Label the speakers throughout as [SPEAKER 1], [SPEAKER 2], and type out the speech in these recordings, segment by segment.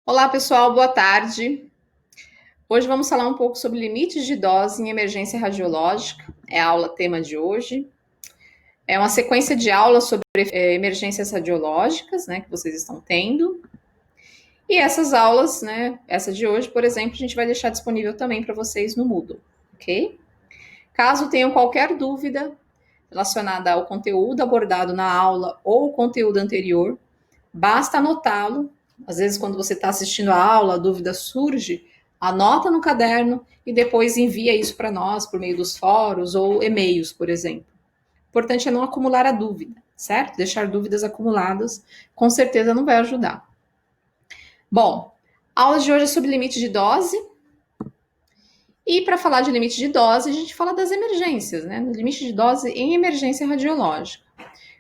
[SPEAKER 1] Olá, pessoal, boa tarde. Hoje vamos falar um pouco sobre limites de dose em emergência radiológica. É a aula tema de hoje. É uma sequência de aulas sobre emergências radiológicas, né, que vocês estão tendo. E essas aulas, né, essa de hoje, por exemplo, a gente vai deixar disponível também para vocês no Moodle, ok? Caso tenham qualquer dúvida relacionada ao conteúdo abordado na aula ou o conteúdo anterior, basta anotá-lo. Às vezes, quando você está assistindo a aula, a dúvida surge, anota no caderno e depois envia isso para nós por meio dos fóruns ou e-mails, por exemplo. O importante é não acumular a dúvida, certo? Deixar dúvidas acumuladas com certeza não vai ajudar. Bom, a aula de hoje é sobre limite de dose. E para falar de limite de dose, a gente fala das emergências, né? Limite de dose em emergência radiológica.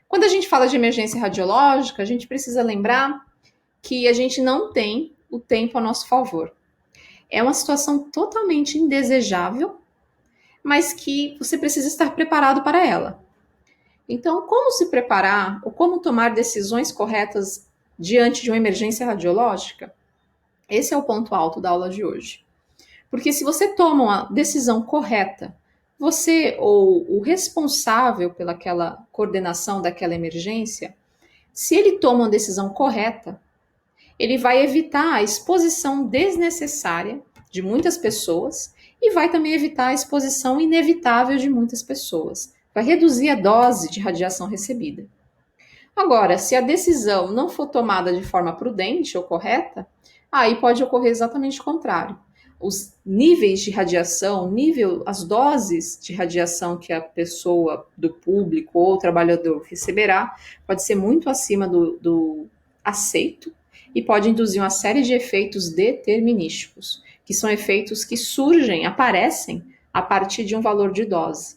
[SPEAKER 1] Quando a gente fala de emergência radiológica, a gente precisa lembrar que a gente não tem o tempo a nosso favor. É uma situação totalmente indesejável, mas que você precisa estar preparado para ela. Então, como se preparar ou como tomar decisões corretas diante de uma emergência radiológica? Esse é o ponto alto da aula de hoje. Porque se você toma uma decisão correta, você ou o responsável pelaquela coordenação daquela emergência, se ele toma uma decisão correta, ele vai evitar a exposição desnecessária de muitas pessoas e vai também evitar a exposição inevitável de muitas pessoas. Vai reduzir a dose de radiação recebida. Agora, se a decisão não for tomada de forma prudente ou correta, aí pode ocorrer exatamente o contrário. Os níveis de radiação, as doses de radiação que a pessoa do público ou trabalhador receberá, pode ser muito acima do aceito e pode induzir uma série de efeitos determinísticos, que são efeitos que surgem, aparecem a partir de um valor de dose.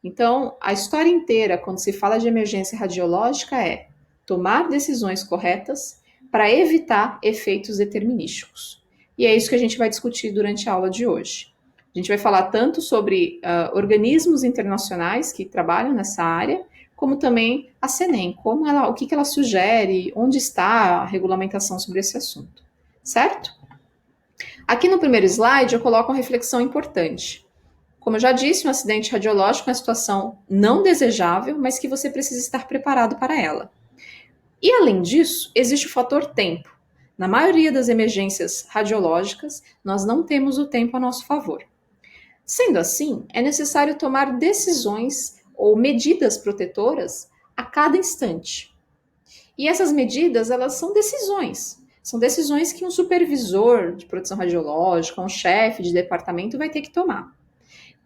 [SPEAKER 1] Então, a história inteira, quando se fala de emergência radiológica, é tomar decisões corretas para evitar efeitos determinísticos. E é isso que a gente vai discutir durante a aula de hoje. A gente vai falar tanto sobre organismos internacionais que trabalham nessa área, como também a CENEM, o que ela sugere, onde está a regulamentação sobre esse assunto. Certo? Aqui no primeiro slide eu coloco uma reflexão importante. Como eu já disse, um acidente radiológico é uma situação não desejável, mas que você precisa estar preparado para ela. E além disso, existe o fator tempo. Na maioria das emergências radiológicas, nós não temos o tempo a nosso favor. Sendo assim, é necessário tomar decisões ou medidas protetoras a cada instante. E essas medidas, elas são decisões. São decisões que um supervisor de proteção radiológica, um chefe de departamento vai ter que tomar.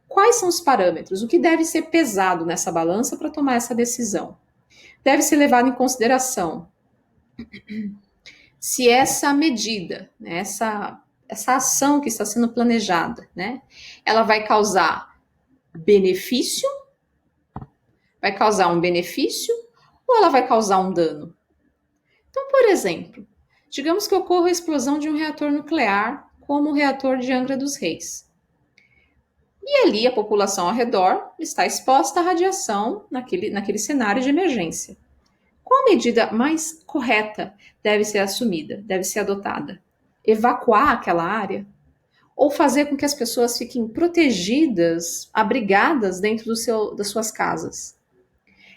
[SPEAKER 1] Quais são os parâmetros? O que deve ser pesado nessa balança para tomar essa decisão? Deve ser levado em consideração se essa medida, né, essa ação que está sendo planejada, né, ela vai causar benefício, vai causar um benefício ou ela vai causar um dano? Então, por exemplo, digamos que ocorra a explosão de um reator nuclear, como o reator de Angra dos Reis. E ali a população ao redor está exposta à radiação naquele cenário de emergência. Qual medida mais correta deve ser assumida, deve ser adotada? Evacuar aquela área? Ou fazer com que as pessoas fiquem protegidas, abrigadas dentro das suas casas?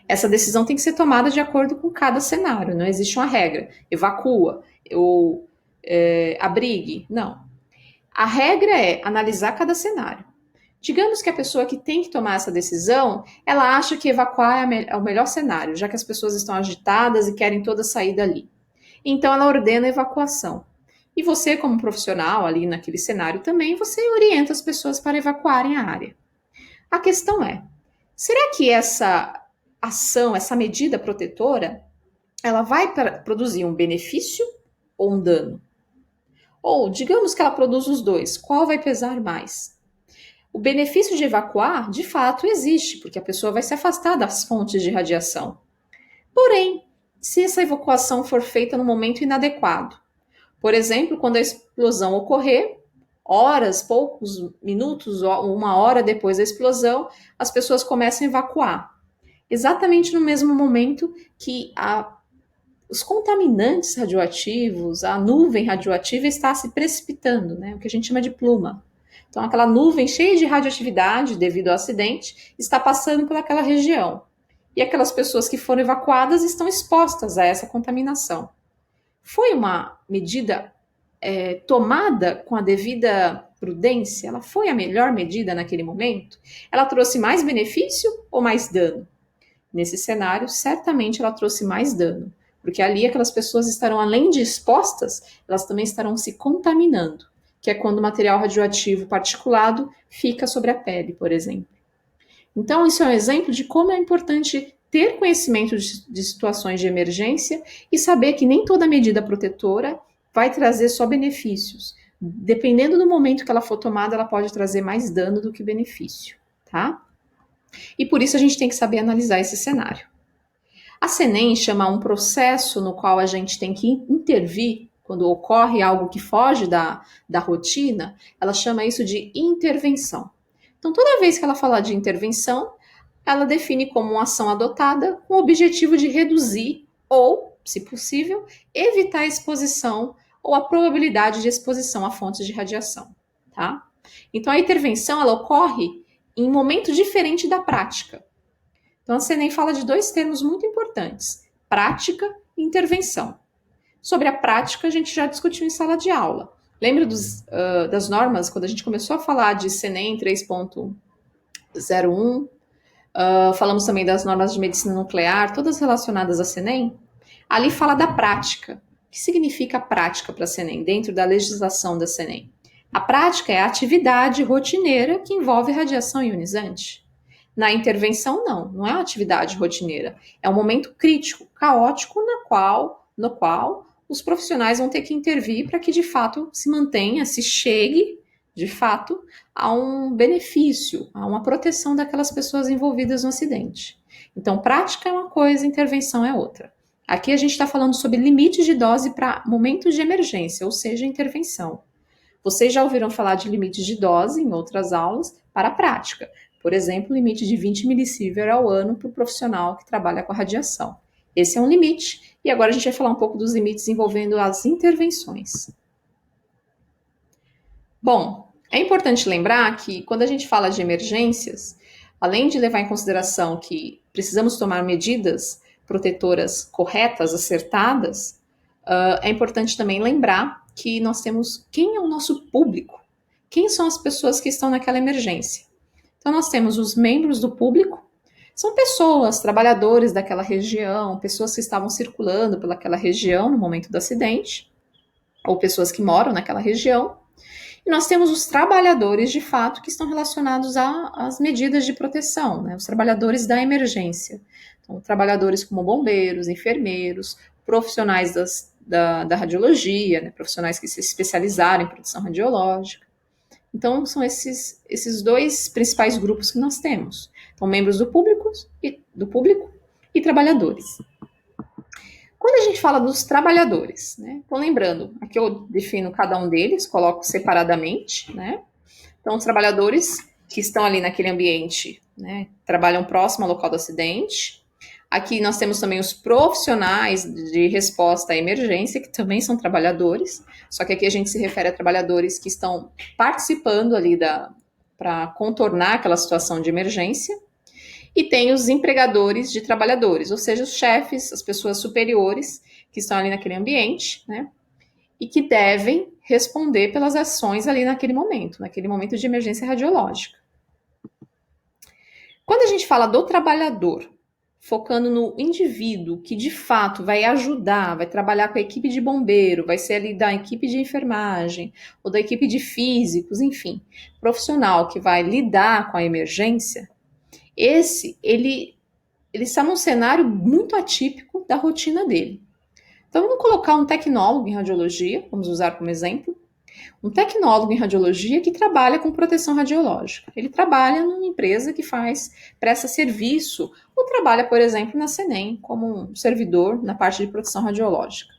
[SPEAKER 1] Essa decisão tem que ser tomada de acordo com cada cenário, não existe uma regra. Evacua ou abrigue. Não. A regra é analisar cada cenário. Digamos que a pessoa que tem que tomar essa decisão, ela acha que evacuar é o melhor cenário, já que as pessoas estão agitadas e querem toda sair dali. Então ela ordena a evacuação. E você, como profissional ali naquele cenário também, você orienta as pessoas para evacuarem a área. A questão é, será que essa ação, essa medida protetora, ela vai produzir um benefício ou um dano? Ou, digamos que ela produz os dois, qual vai pesar mais? O benefício de evacuar, de fato, existe, porque a pessoa vai se afastar das fontes de radiação. Porém, se essa evacuação for feita no momento inadequado, por exemplo, quando a explosão ocorrer, horas, poucos minutos, uma hora depois da explosão, as pessoas começam a evacuar. Exatamente no mesmo momento que os contaminantes radioativos, a nuvem radioativa está se precipitando, né? O que a gente chama de pluma. Então, aquela nuvem cheia de radioatividade devido ao acidente está passando por aquela região. E aquelas pessoas que foram evacuadas estão expostas a essa contaminação. Foi uma medida tomada com a devida prudência? Ela foi a melhor medida naquele momento? Ela trouxe mais benefício ou mais dano? Nesse cenário, certamente ela trouxe mais dano, porque ali aquelas pessoas estarão, além de expostas, elas também estarão se contaminando, que é quando o material radioativo particulado fica sobre a pele, por exemplo. Então, isso é um exemplo de como é importante ter conhecimento de situações de emergência e saber que nem toda medida protetora vai trazer só benefícios. Dependendo do momento que ela for tomada, ela pode trazer mais dano do que benefício, tá? E por isso a gente tem que saber analisar esse cenário. A CENEM chama um processo no qual a gente tem que intervir quando ocorre algo que foge da rotina, ela chama isso de intervenção. Então, toda vez que ela falar de intervenção, ela define como uma ação adotada com o objetivo de reduzir ou, se possível, evitar a exposição ou a probabilidade de exposição a fontes de radiação, tá? Então, a intervenção ela ocorre em um momento diferente da prática. Então, a CENEM fala de dois termos muito importantes: prática e intervenção. Sobre a prática, a gente já discutiu em sala de aula. Lembra das normas, quando a gente começou a falar de CENEM 3.01, falamos também das normas de medicina nuclear, todas relacionadas à CENEM? Ali fala da prática. O que significa prática para a CENEM, dentro da legislação da CENEM? A prática é a atividade rotineira que envolve radiação ionizante. Na intervenção, não é uma atividade rotineira. É um momento crítico, caótico, no qual os profissionais vão ter que intervir para que, de fato, se mantenha, se chegue, de fato, a um benefício, a uma proteção daquelas pessoas envolvidas no acidente. Então, prática é uma coisa, intervenção é outra. Aqui a gente está falando sobre limites de dose para momentos de emergência, ou seja, intervenção. Vocês já ouviram falar de limites de dose em outras aulas para a prática. Por exemplo, limite de 20 milisievert ao ano para o profissional que trabalha com a radiação. Esse é um limite, e agora a gente vai falar um pouco dos limites envolvendo as intervenções. Bom, é importante lembrar que quando a gente fala de emergências, além de levar em consideração que precisamos tomar medidas protetoras corretas, acertadas, é importante também lembrar que nós temos quem é o nosso público, quem são as pessoas que estão naquela emergência. Então, nós temos os membros do público, são pessoas, trabalhadores daquela região, pessoas que estavam circulando pelaquela região no momento do acidente, ou pessoas que moram naquela região. E nós temos os trabalhadores, de fato, que estão relacionados às medidas de proteção, né? Os trabalhadores da emergência. Então, trabalhadores como bombeiros, enfermeiros, profissionais da radiologia, né? Profissionais que se especializaram em produção radiológica. Então, são esses dois principais grupos que nós temos. Então, membros do público e trabalhadores. Quando a gente fala dos trabalhadores, né? Então, lembrando, aqui eu defino cada um deles, coloco separadamente, né? Então, os trabalhadores que estão ali naquele ambiente, né? Trabalham próximo ao local do acidente. Aqui nós temos também os profissionais de resposta à emergência, que também são trabalhadores, só que aqui a gente se refere a trabalhadores que estão participando ali para contornar aquela situação de emergência. E tem os empregadores de trabalhadores, ou seja, os chefes, as pessoas superiores que estão ali naquele ambiente, né? E que devem responder pelas ações ali naquele momento de emergência radiológica. Quando a gente fala do trabalhador, focando no indivíduo que de fato vai ajudar, vai trabalhar com a equipe de bombeiro, vai ser ali da equipe de enfermagem ou da equipe de físicos, enfim, profissional que vai lidar com a emergência, ele está num cenário muito atípico da rotina dele. Então, vamos colocar um tecnólogo em radiologia, vamos usar como exemplo, um tecnólogo em radiologia que trabalha com proteção radiológica. Ele trabalha numa empresa que presta serviço, ou trabalha, por exemplo, na CENEM, como um servidor na parte de proteção radiológica.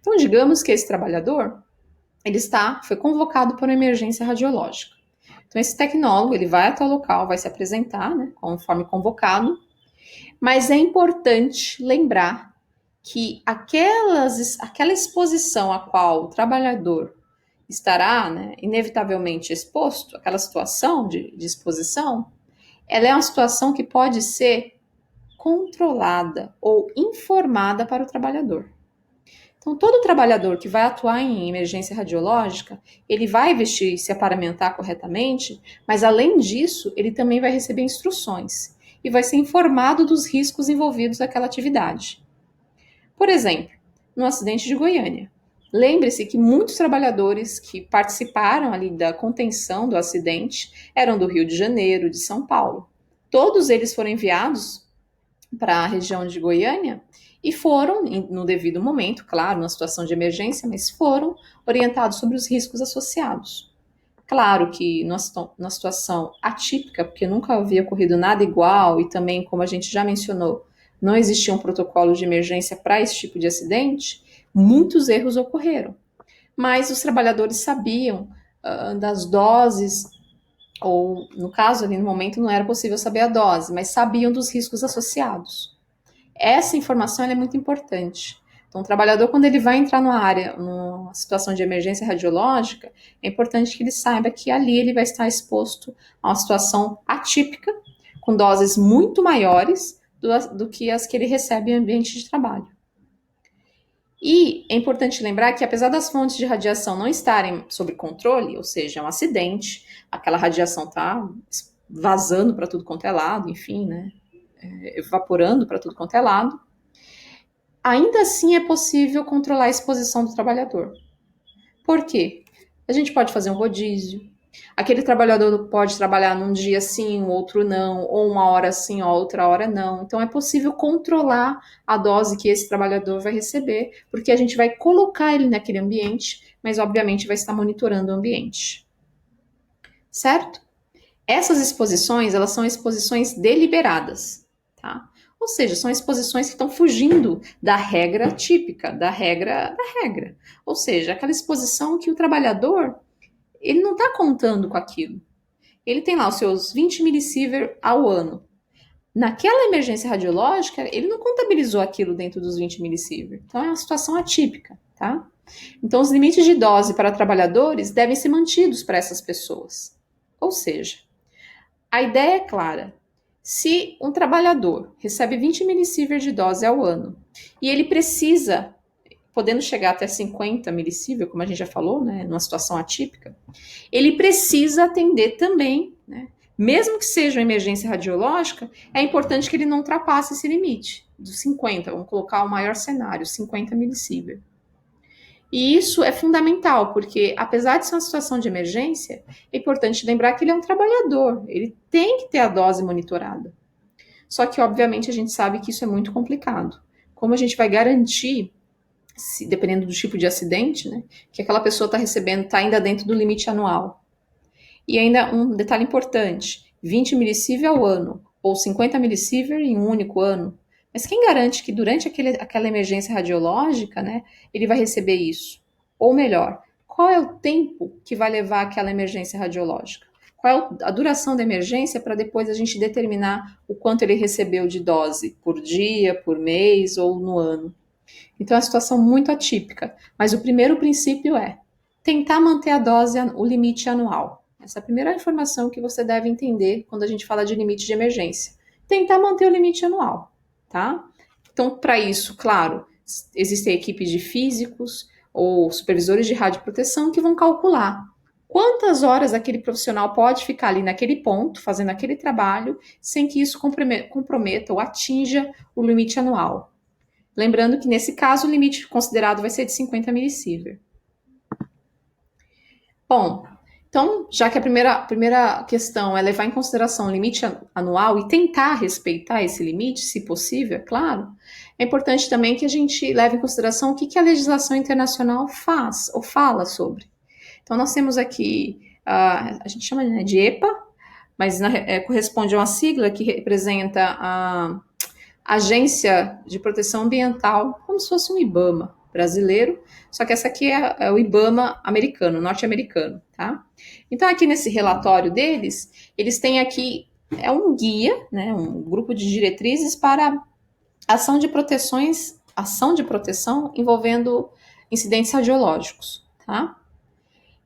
[SPEAKER 1] Então, digamos que esse trabalhador, foi convocado para uma emergência radiológica. Então, esse tecnólogo, ele vai até o local, vai se apresentar, né, conforme convocado, mas é importante lembrar que aquela exposição a qual o trabalhador estará, né, inevitavelmente exposto, aquela situação de exposição, ela é uma situação que pode ser controlada ou informada para o trabalhador. Então, todo trabalhador que vai atuar em emergência radiológica, ele vai vestir, se aparamentar corretamente, mas além disso, ele também vai receber instruções e vai ser informado dos riscos envolvidos naquela atividade. Por exemplo, no acidente de Goiânia. Lembre-se que muitos trabalhadores que participaram ali da contenção do acidente eram do Rio de Janeiro, de São Paulo. Todos eles foram enviados para a região de Goiânia e foram, no devido momento, claro, numa situação de emergência, mas foram orientados sobre os riscos associados. Claro que numa situação atípica, porque nunca havia ocorrido nada igual e também, como a gente já mencionou, não existia um protocolo de emergência para esse tipo de acidente, muitos erros ocorreram. Mas os trabalhadores sabiam das doses, ou no caso ali no momento não era possível saber a dose, mas sabiam dos riscos associados. Essa informação é muito importante. Então, o trabalhador, quando ele vai entrar numa área, numa situação de emergência radiológica, é importante que ele saiba que ali ele vai estar exposto a uma situação atípica, com doses muito maiores do que as que ele recebe em ambiente de trabalho. E é importante lembrar que, apesar das fontes de radiação não estarem sob controle, ou seja, é um acidente, aquela radiação está vazando para tudo quanto é lado, enfim, né, evaporando para tudo quanto é lado, ainda assim é possível controlar a exposição do trabalhador. Por quê? A gente pode fazer um rodízio. Aquele trabalhador pode trabalhar num dia sim, outro não, ou uma hora sim, outra hora não. Então é possível controlar a dose que esse trabalhador vai receber, porque a gente vai colocar ele naquele ambiente, mas obviamente vai estar monitorando o ambiente. Certo? Essas exposições, elas são exposições deliberadas, tá? Ou seja, são exposições que estão fugindo da regra típica, da regra. Ou seja, aquela exposição que o trabalhador, ele não está contando com aquilo. Ele tem lá os seus 20 milisievert ao ano. Naquela emergência radiológica, ele não contabilizou aquilo dentro dos 20 milisievert. Então, é uma situação atípica, tá? Então, os limites de dose para trabalhadores devem ser mantidos para essas pessoas. Ou seja, a ideia é clara. Se um trabalhador recebe 20 milisievert de dose ao ano e ele precisa, podendo chegar até 50 milisievert, como a gente já falou, né, numa situação atípica, ele precisa atender também, né, mesmo que seja uma emergência radiológica, é importante que ele não ultrapasse esse limite dos 50. Vamos colocar o maior cenário, 50 milisievert. E isso é fundamental, porque apesar de ser uma situação de emergência, é importante lembrar que ele é um trabalhador, ele tem que ter a dose monitorada. Só que, obviamente, a gente sabe que isso é muito complicado. Como a gente vai garantir, dependendo do tipo de acidente, né, que aquela pessoa está recebendo, está ainda dentro do limite anual. E ainda um detalhe importante, 20 milisievert ao ano, ou 50 milisievert em um único ano. Mas quem garante que durante aquela emergência radiológica, né, ele vai receber isso? Ou melhor, qual é o tempo que vai levar aquela emergência radiológica? Qual é a duração da emergência para depois a gente determinar o quanto ele recebeu de dose, por dia, por mês ou no ano? Então é uma situação muito atípica, mas o primeiro princípio é tentar manter a dose, o limite anual. Essa é a primeira informação que você deve entender quando a gente fala de limite de emergência. Tentar manter o limite anual, tá? Então, para isso, claro, existem equipes de físicos ou supervisores de radioproteção que vão calcular quantas horas aquele profissional pode ficar ali naquele ponto, fazendo aquele trabalho, sem que isso comprometa ou atinja o limite anual. Lembrando que, nesse caso, o limite considerado vai ser de 50 milisievert. Bom, então, já que a primeira questão é levar em consideração o limite anual e tentar respeitar esse limite, se possível, é claro, é importante também que a gente leve em consideração o que a legislação internacional faz ou fala sobre. Então, nós temos aqui, a gente chama de EPA, mas corresponde a uma sigla que representa a Agência de Proteção Ambiental, como se fosse um IBAMA brasileiro, só que essa aqui é o IBAMA americano, norte-americano, tá? Então, aqui nesse relatório deles, eles têm aqui, um guia, né, um grupo de diretrizes para ação de proteções ação de proteção envolvendo incidentes radiológicos, tá?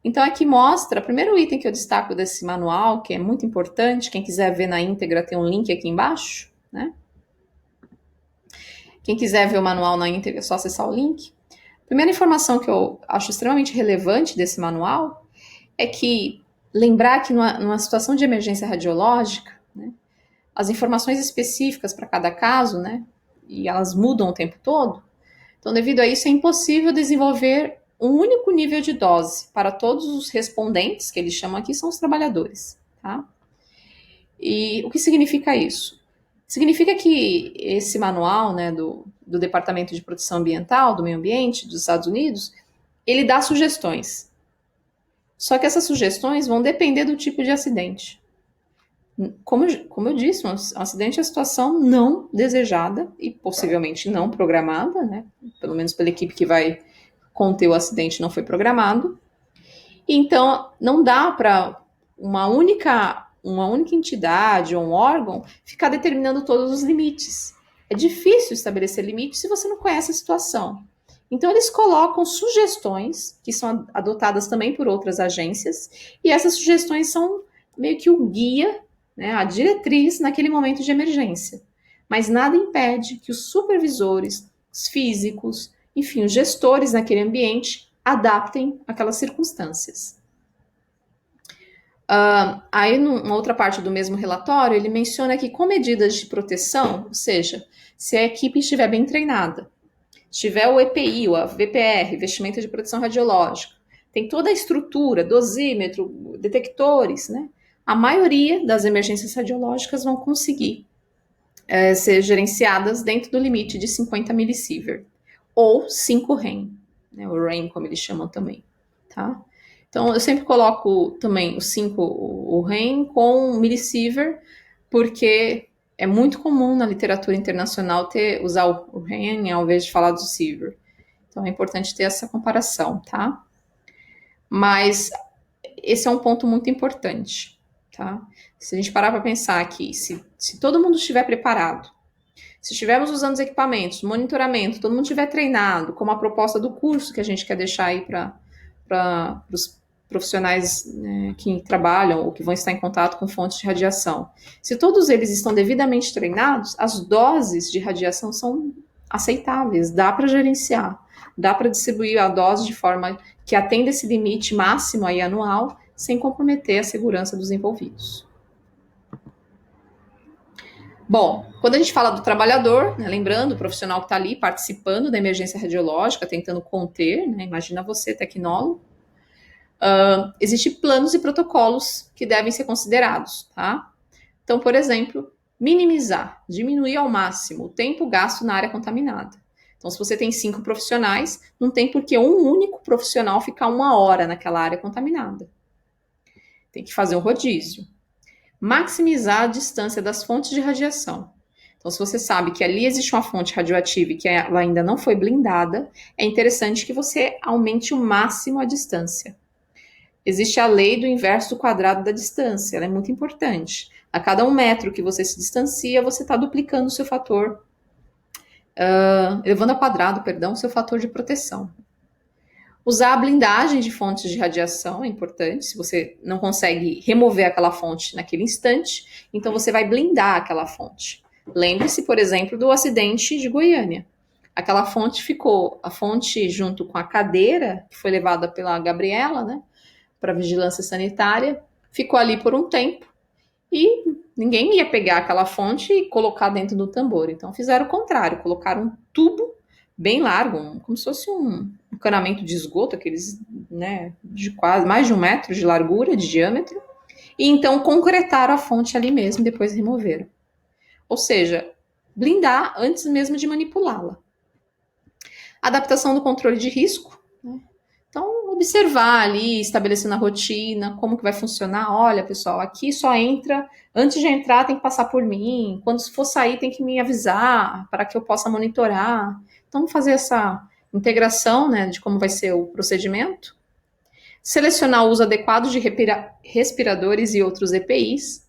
[SPEAKER 1] Então, aqui mostra, o primeiro item que eu destaco desse manual, que é muito importante, quem quiser ver na íntegra tem um link aqui embaixo, né? Quem quiser ver o manual na íntegra é só acessar o link. A primeira informação que eu acho extremamente relevante desse manual é que lembrar que numa situação de emergência radiológica, né, as informações específicas para cada caso, né, e elas mudam o tempo todo, então devido a isso é impossível desenvolver um único nível de dose para todos os respondentes, que eles chamam aqui, são os trabalhadores, tá? E o que significa isso? Significa que esse manual, né, do Departamento de Proteção Ambiental, do Meio Ambiente dos Estados Unidos, ele dá sugestões. Só que essas sugestões vão depender do tipo de acidente. Como eu disse, um acidente é uma situação não desejada e possivelmente não programada, né? Pelo menos pela equipe que vai conter o acidente não foi programado. Então, não dá para uma única entidade ou um órgão ficar determinando todos os limites. É difícil estabelecer limites se você não conhece a situação. Então, eles colocam sugestões, que são adotadas também por outras agências, e essas sugestões são meio que o guia, né, a diretriz naquele momento de emergência. Mas nada impede que os supervisores, os físicos, enfim, os gestores naquele ambiente adaptem aquelas circunstâncias. Aí, numa outra parte do mesmo relatório, ele menciona que com medidas de proteção, ou seja, se a equipe estiver bem treinada, tiver o EPI, o VPR, vestimenta de proteção radiológica, tem toda a estrutura, dosímetro, detectores, né? A maioria das emergências radiológicas vão conseguir ser gerenciadas dentro do limite de 50 milisievert, ou 5 REM, né? O REM, como eles chamam também, tá? Então, eu sempre coloco também o 5, o REM, com milisievert, porque é muito comum na literatura internacional usar o REM ao invés de falar do sievert. Então, é importante ter essa comparação, tá? Mas esse é um ponto muito importante, tá? Se a gente parar para pensar aqui, se todo mundo estiver preparado, se estivermos usando os equipamentos, monitoramento, todo mundo estiver treinado, como a proposta do curso que a gente quer deixar aí para os profissionais, né, que trabalham ou que vão estar em contato com fontes de radiação. Se todos eles estão devidamente treinados, as doses de radiação são aceitáveis, dá para gerenciar, dá para distribuir a dose de forma que atenda esse limite máximo aí anual, sem comprometer a segurança dos envolvidos. Bom, quando a gente fala do trabalhador, né, lembrando, o profissional que está ali participando da emergência radiológica, tentando conter, né, imagina você, tecnólogo, existem planos e protocolos que devem ser considerados, tá? Então, por exemplo, minimizar, diminuir ao máximo o tempo gasto na área contaminada. Então, se você tem 5 profissionais, não tem por que um único profissional ficar 1 hora naquela área contaminada. Tem que fazer um rodízio. Maximizar a distância das fontes de radiação. Então, se você sabe que ali existe uma fonte radioativa e que ela ainda não foi blindada, é interessante que você aumente o máximo a distância. Existe a lei do inverso do quadrado da distância, ela é muito importante. A cada 1 metro que você se distancia, você está duplicando o seu fator, elevando ao quadrado, perdão, o seu fator de proteção. Usar a blindagem de fontes de radiação é importante. Se você não consegue remover aquela fonte naquele instante, então você vai blindar aquela fonte. Lembre-se, por exemplo, do acidente de Goiânia. Aquela fonte ficou, a fonte junto com a cadeira, que foi levada pela Gabriela, né, para vigilância sanitária, ficou ali por um tempo e ninguém ia pegar aquela fonte e colocar dentro do tambor. Então fizeram o contrário, colocaram um tubo bem largo, como se fosse um encanamento de esgoto, aqueles, né, de quase mais de 1 metro de largura, de diâmetro, e então concretaram a fonte ali mesmo, depois removeram. Ou seja, blindar antes mesmo de manipulá-la. Adaptação do controle de risco, né? Então, observar ali, estabelecendo a rotina, como que vai funcionar. Olha, pessoal, aqui só entra, antes de entrar tem que passar por mim, quando for sair tem que me avisar, para que eu possa monitorar. Então, fazer essa integração, né, de como vai ser o procedimento. Selecionar o uso adequado de respiradores e outros EPIs.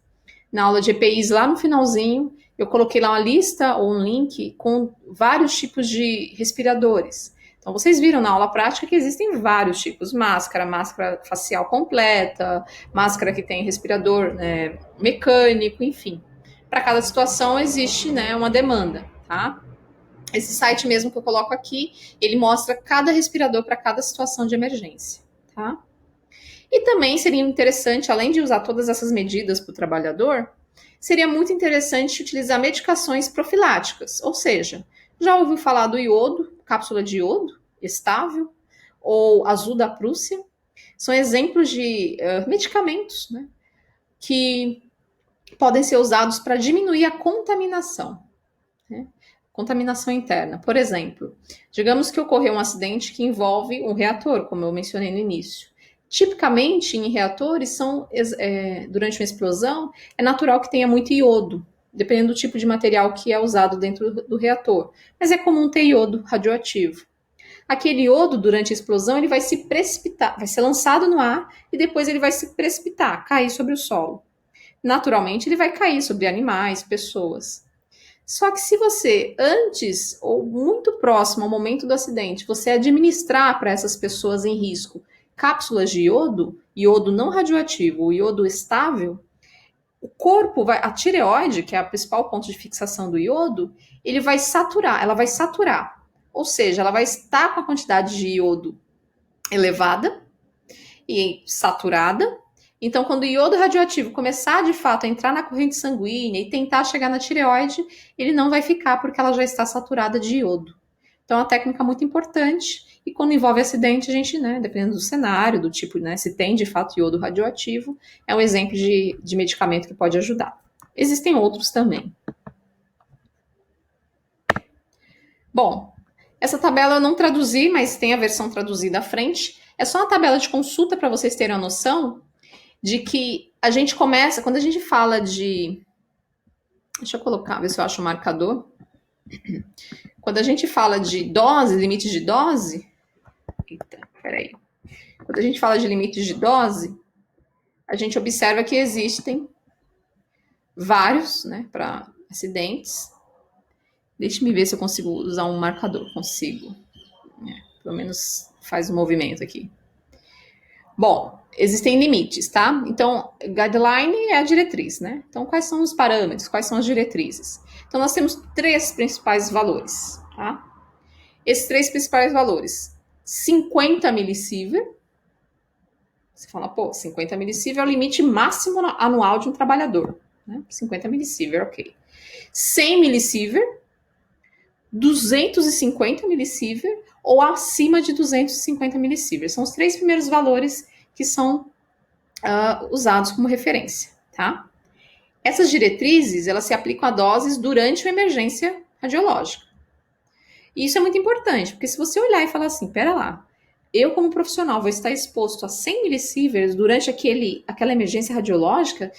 [SPEAKER 1] Na aula de EPIs, lá no finalzinho, eu coloquei lá uma lista ou um link com vários tipos de respiradores. Então, vocês viram na aula prática que existem vários tipos: máscara, máscara facial completa, máscara que tem respirador, né, mecânico, enfim. Para cada situação existe, né, uma demanda, tá? Esse site mesmo que eu coloco aqui, ele mostra cada respirador para cada situação de emergência, tá? E também seria interessante, além de usar todas essas medidas para o trabalhador, seria muito interessante utilizar medicações profiláticas, ou seja, já ouviu falar do iodo, cápsula de iodo estável, ou azul da Prússia? São exemplos de medicamentos, né, que podem ser usados para diminuir a contaminação, né? Contaminação interna. Por exemplo, digamos que ocorreu um acidente que envolve um reator, como eu mencionei no início. Tipicamente, em reatores, durante uma explosão, é natural que tenha muito iodo, dependendo do tipo de material que é usado dentro do reator. Mas é comum ter iodo radioativo. Aquele iodo, durante a explosão, ele vai se precipitar, vai ser lançado no ar e depois ele vai se precipitar, cair sobre o solo. Naturalmente, ele vai cair sobre animais, pessoas. Só que se você, antes ou muito próximo ao momento do acidente, você administrar para essas pessoas em risco cápsulas de iodo, iodo não radioativo, o iodo estável, o corpo vai, a tireoide, que é o principal ponto de fixação do iodo, ele vai saturar, ela vai saturar. Ou seja, ela vai estar com a quantidade de iodo elevada e saturada. Então, quando o iodo radioativo começar de fato a entrar na corrente sanguínea e tentar chegar na tireoide, ele não vai ficar porque ela já está saturada de iodo. Então, é uma técnica muito importante. E quando envolve acidente, a gente, né, dependendo do cenário, do tipo, né, se tem de fato iodo radioativo, é um exemplo de medicamento que pode ajudar. Existem outros também. Bom, essa tabela eu não traduzi, mas tem a versão traduzida à frente. É só uma tabela de consulta para vocês terem uma noção de que a gente começa, quando a gente fala de. Deixa eu colocar, ver se eu acho o marcador. Quando a gente fala de dose, limites de dose. Eita, peraí. Quando a gente fala de limites de dose, a gente observa que existem vários, né, para acidentes. Deixe-me ver se eu consigo usar um marcador. Consigo. Pelo menos faz um movimento aqui. Bom, existem limites, tá? Então, guideline é a diretriz, né? Então, quais são os parâmetros? Quais são as diretrizes? Então, nós temos três principais valores, tá? Esses três principais valores: 50 milisievert. Você fala, pô, 50 milisievert é o limite máximo anual de um trabalhador, né? 50 milisievert, ok. 100 milisievert, 250 milisievert ou acima de 250 milisievert. São os três primeiros valores que são usados como referência, tá? Essas diretrizes, elas se aplicam a doses durante uma emergência radiológica. E isso é muito importante, porque se você olhar e falar assim, pera lá, eu como profissional vou estar exposto a 100 millisieverts durante aquela emergência radiológica,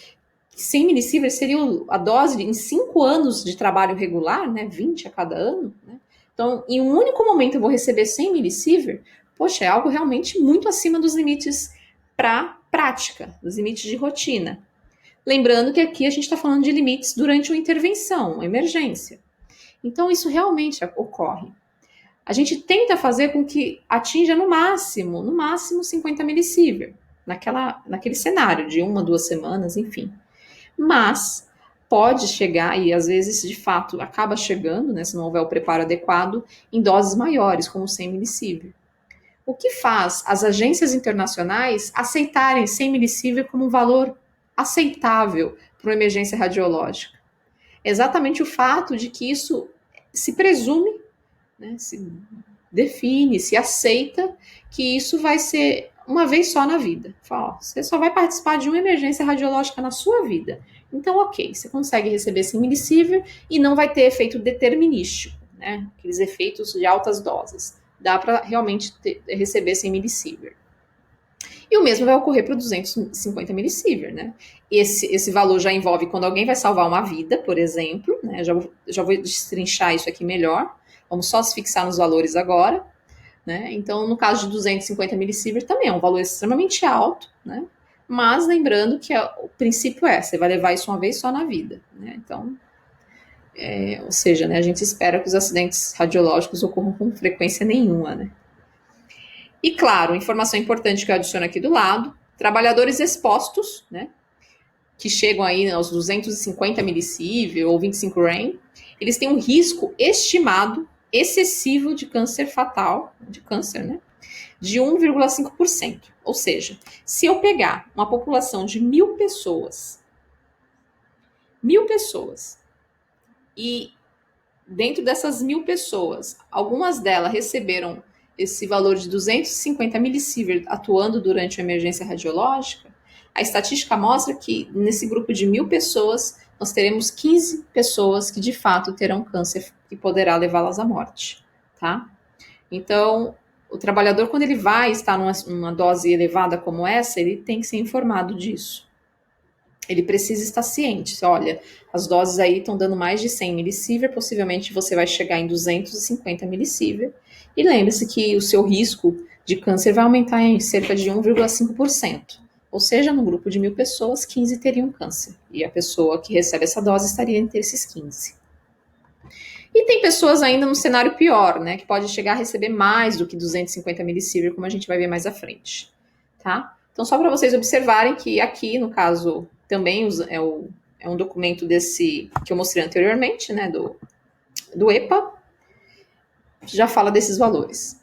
[SPEAKER 1] 100 millisieverts seria a dose em 5 anos de trabalho regular, né, 20 a cada ano, né? Então, em um único momento eu vou receber 100 millisieverts, poxa, é algo realmente muito acima dos limites para prática, dos limites de rotina. Lembrando que aqui a gente está falando de limites durante uma intervenção, uma emergência. Então, isso realmente ocorre. A gente tenta fazer com que atinja no máximo 50 millisieverts, naquele cenário de 1 a 2 semanas, enfim. Mas pode chegar, e às vezes de fato acaba chegando, né, se não houver o preparo adequado, em doses maiores, como 100 millisieverts. O que faz as agências internacionais aceitarem 100 millisieverts como um valor aceitável para uma emergência radiológica? É exatamente o fato de que isso se presume, né, se define, se aceita que isso vai ser uma vez só na vida. Fala, ó, você só vai participar de uma emergência radiológica na sua vida. Então, ok, você consegue receber 100 milisievert e não vai ter efeito determinístico, né? Aqueles efeitos de altas doses. Dá para realmente receber 100 milisievert. E o mesmo vai ocorrer para 250 milisievert, né? Esse valor já envolve quando alguém vai salvar uma vida, por exemplo, né? Já vou destrinchar isso aqui melhor. Vamos só se fixar nos valores agora, né? Então, no caso de 250 milisievert, também é um valor extremamente alto, né? Mas lembrando que o princípio você vai levar isso uma vez só na vida, né? Então, Ou seja, né, a gente espera que os acidentes radiológicos ocorram com frequência nenhuma, né? E claro, informação importante que eu adiciono aqui do lado, trabalhadores expostos, né, que chegam aí aos 250 milisievert ou 25 rem, eles têm um risco estimado excessivo de câncer fatal, de câncer, né, de 1,5%. Ou seja, se eu pegar uma população de 1.000 pessoas, e dentro dessas 1.000 pessoas, algumas delas receberam esse valor de 250 milisievert atuando durante uma emergência radiológica, a estatística mostra que nesse grupo de 1.000 pessoas, nós teremos 15 pessoas que de fato terão câncer que poderá levá-las à morte, tá? Então, o trabalhador, quando ele vai estar numa dose elevada como essa, ele tem que ser informado disso. Ele precisa estar ciente. Olha, as doses aí estão dando mais de 100 milisievert, possivelmente você vai chegar em 250 milisievert. E lembre-se que o seu risco de câncer vai aumentar em cerca de 1,5%. Ou seja, no grupo de 1.000 pessoas, 15 teriam câncer. E a pessoa que recebe essa dose estaria entre esses 15. E tem pessoas ainda no cenário pior, né, que pode chegar a receber mais do que 250 milisievert, como a gente vai ver mais à frente, tá? Então, só para vocês observarem que aqui, no caso, também é um documento desse que eu mostrei anteriormente, né, do EPA, já fala desses valores.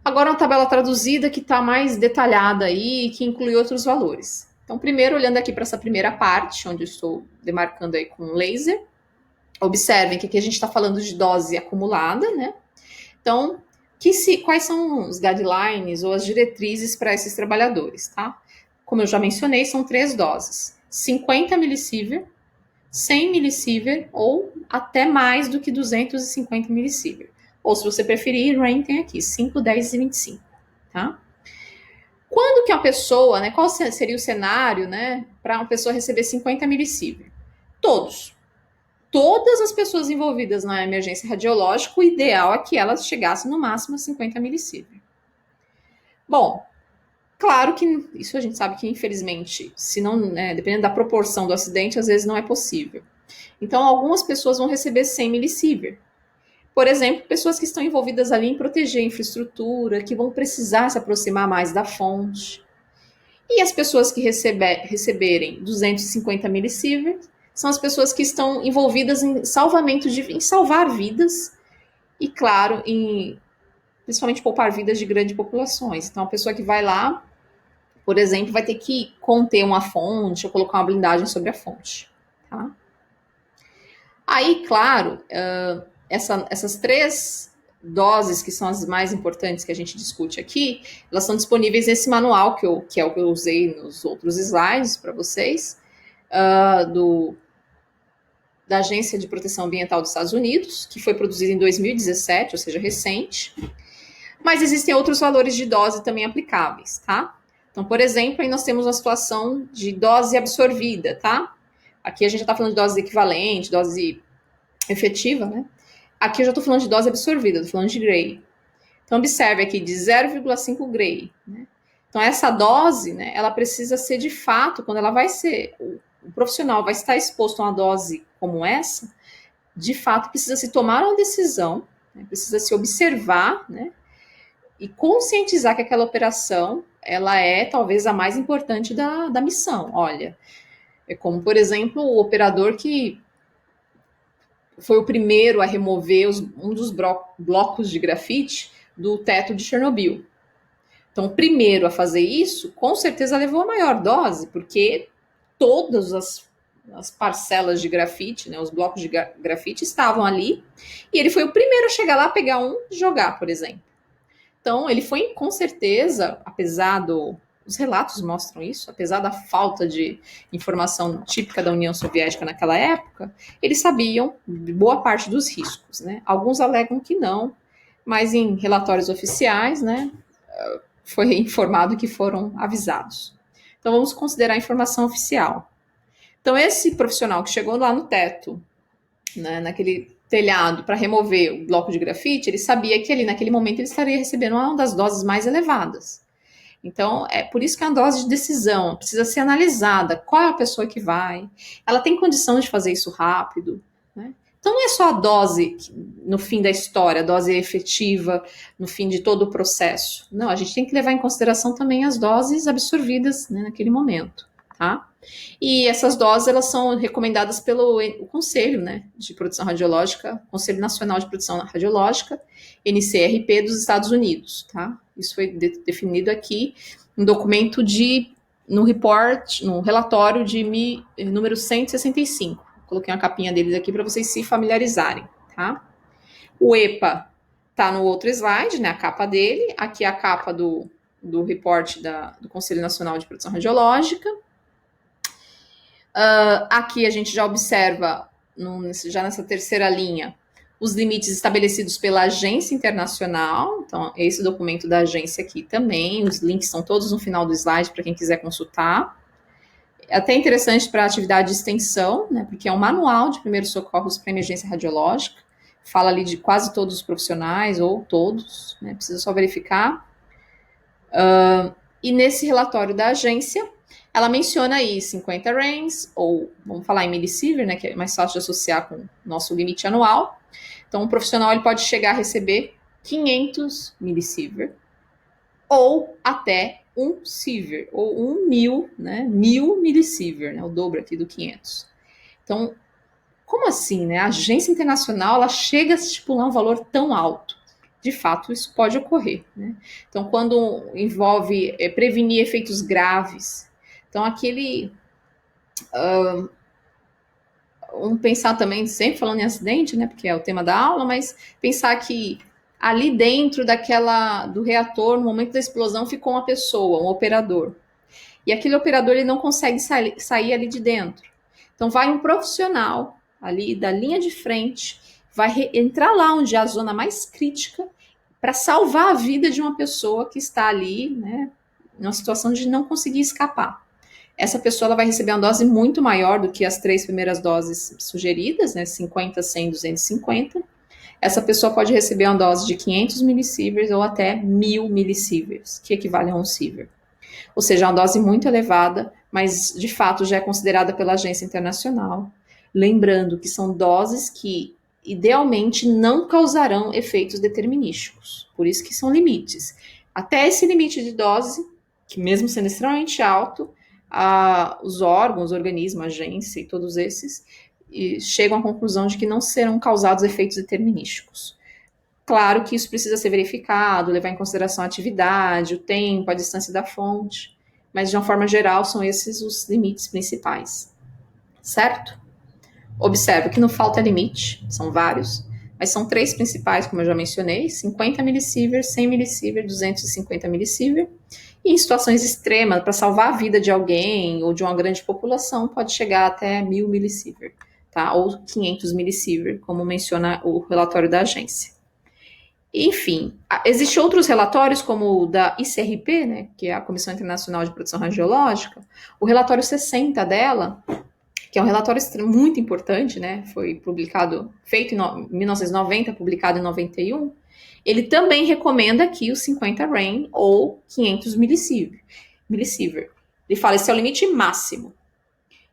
[SPEAKER 1] Agora, uma tabela traduzida que está mais detalhada aí, que inclui outros valores. Então, primeiro, olhando aqui para essa primeira parte, onde eu estou demarcando aí com laser, observem que aqui a gente está falando de dose acumulada, né? Então, quais são os guidelines ou as diretrizes para esses trabalhadores, tá? Como eu já mencionei, são 3 doses: 50 milisievert, 100 milisievert ou até mais do que 250 milisievert. Ou, se você preferir, REN tem aqui 5, 10 e 25, tá? Quando que uma pessoa, né, qual seria o cenário, né, para uma pessoa receber 50 milisievert? Todas as pessoas envolvidas na emergência radiológica, o ideal é que elas chegassem no máximo a 50 milisievert. Bom, claro que isso a gente sabe que, infelizmente, se não, né, dependendo da proporção do acidente, às vezes não é possível. Então, algumas pessoas vão receber 100 milisievert. Por exemplo, pessoas que estão envolvidas ali em proteger a infraestrutura, que vão precisar se aproximar mais da fonte. E as pessoas que receberem 250 milisievert são as pessoas que estão envolvidas em em salvar vidas e, claro, principalmente poupar vidas de grandes populações. Então, a pessoa que vai lá, por exemplo, vai ter que conter uma fonte ou colocar uma blindagem sobre a fonte, tá? Aí, claro, essas 3 doses, que são as mais importantes que a gente discute aqui, elas são disponíveis nesse manual, que é o que eu usei nos outros slides para vocês, da Agência de Proteção Ambiental dos Estados Unidos, que foi produzido em 2017, ou seja, recente. Mas existem outros valores de dose também aplicáveis, tá? Então, por exemplo, aí nós temos uma situação de dose absorvida, tá? Aqui a gente já está falando de dose equivalente, dose efetiva, né? Aqui eu já estou falando de dose absorvida, estou falando de Gray. Então, observe aqui, de 0,5 Gray, né? Então, essa dose, né, ela precisa ser de fato, quando ela vai ser, o profissional vai estar exposto a uma dose como essa, de fato precisa se tomar uma decisão, né, precisa se observar, né, e conscientizar que aquela operação, ela é talvez a mais importante da missão. Olha, é como, por exemplo, o operador que foi o primeiro a remover um dos blocos de grafite do teto de Chernobyl. Então, o primeiro a fazer isso, com certeza levou a maior dose, porque todas as parcelas de grafite, né, os blocos de grafite estavam ali, e ele foi o primeiro a chegar lá, pegar um e jogar, por exemplo. Então, ele foi, com certeza, os relatos mostram isso, apesar da falta de informação típica da União Soviética naquela época, eles sabiam boa parte dos riscos, né? Alguns alegam que não, mas em relatórios oficiais, né, foi informado que foram avisados. Então, vamos considerar a informação oficial. Então, esse profissional que chegou lá no teto, né, naquele telhado, para remover o bloco de grafite, ele sabia que ali, naquele momento, ele estaria recebendo uma das doses mais elevadas. Então, é por isso que é uma dose de decisão, precisa ser analisada. Qual é a pessoa que vai? Ela tem condição de fazer isso rápido? Né? Então, não é só a dose no fim da história, a dose efetiva no fim de todo o processo. Não, a gente tem que levar em consideração também as doses absorvidas, né, naquele momento, tá? E essas doses, elas são recomendadas pelo o Conselho, né, de Produção Radiológica, Conselho Nacional de Produção Radiológica, NCRP dos Estados Unidos, tá? Isso foi definido aqui em documento no report, no relatório número 165. Coloquei uma capinha deles aqui para vocês se familiarizarem, tá? O EPA tá no outro slide, né? A capa dele. Aqui é a capa do report do Conselho Nacional de Produção Radiológica. Aqui a gente já observa, já nessa terceira linha, os limites estabelecidos pela agência internacional. Então, esse documento da agência aqui também. Os links são todos no final do slide para quem quiser consultar. É até interessante para a atividade de extensão, né, porque é um manual de primeiros socorros para emergência radiológica, fala ali de quase todos os profissionais, ou todos, né, precisa só verificar. E nesse relatório da agência, ela menciona aí 50 REMS, ou vamos falar em millisiever, né, que é mais fácil de associar com o nosso limite anual. Então, um profissional ele pode chegar a receber 500 millisiever, ou até 1 siever, ou 1000, né? 1000 millisiever, né? O dobro aqui do 500. Então, como assim, né? A agência internacional, ela chega a estipular um valor tão alto. De fato, isso pode ocorrer, né? Então, quando envolve prevenir efeitos graves, então vamos pensar também, sempre falando em acidente, né? Porque é o tema da aula, mas pensar que ali dentro do reator, no momento da explosão, ficou uma pessoa, um operador. E aquele operador ele não consegue sair ali de dentro. Então vai um profissional ali da linha de frente, vai entrar lá onde é a zona mais crítica para salvar a vida de uma pessoa que está ali, né, numa situação de não conseguir escapar. Essa pessoa ela vai receber uma dose muito maior do que as 3 primeiras doses sugeridas, né, 50, 100, 250. Essa pessoa pode receber uma dose de 500 millisieverts ou até 1000 millisieverts, que equivale a 1 sievert. Ou seja, é uma dose muito elevada, mas de fato já é considerada pela agência internacional. Lembrando que são doses que idealmente não causarão efeitos determinísticos, por isso que são limites. Até esse limite de dose, que mesmo sendo extremamente alto, os órgãos, o organismo, a agência e todos esses chegam à conclusão de que não serão causados efeitos determinísticos. Claro que isso precisa ser verificado, levar em consideração a atividade, o tempo, a distância da fonte, mas de uma forma geral são esses os limites principais, certo? Observe que não falta limite, são vários, mas são 3 principais, como eu já mencionei, 50 millisiever, 100 millisiever, 250 millisiever, e em situações extremas, para salvar a vida de alguém ou de uma grande população, pode chegar até 1000 millisiever, tá? Ou 500 millisiever, como menciona o relatório da agência. Enfim, existem outros relatórios, como o da ICRP, né, que é a Comissão Internacional de Produção Radiológica, o relatório 60 dela, que é um relatório muito importante, né, foi feito em 1990, publicado em 91, ele também recomenda aqui os 50 REM ou 500 millisiever. Ele fala, esse é o limite máximo.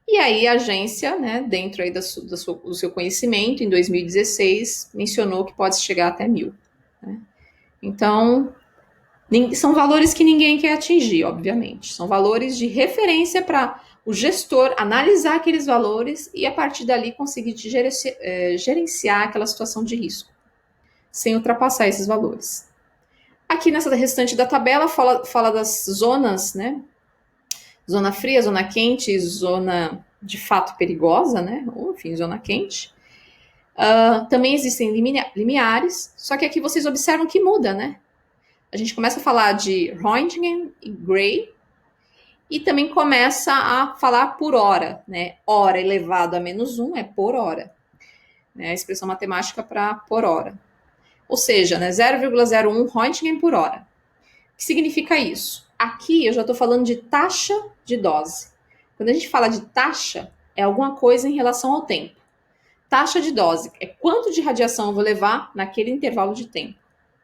[SPEAKER 1] E aí a agência, né, dentro aí do seu conhecimento, em 2016, mencionou que pode chegar até 1000. Né? Então, são valores que ninguém quer atingir, obviamente. São valores de referência para o gestor analisar aqueles valores e, a partir dali, conseguir gerenciar aquela situação de risco, sem ultrapassar esses valores. Aqui nessa restante da tabela, fala das zonas, né? Zona fria, zona quente, zona de fato perigosa, né? Ou, enfim, zona quente. Também existem limiares, só que aqui vocês observam que muda, né? A gente começa a falar de Röntgen e Gray, e também começa a falar por hora, né? Hora elevado a -1 é por hora, né? A expressão matemática para por hora. Ou seja, né, 0,01 Röntgen por hora. O que significa isso? Aqui eu já estou falando de taxa de dose. Quando a gente fala de taxa, é alguma coisa em relação ao tempo. Taxa de dose é quanto de radiação eu vou levar naquele intervalo de tempo.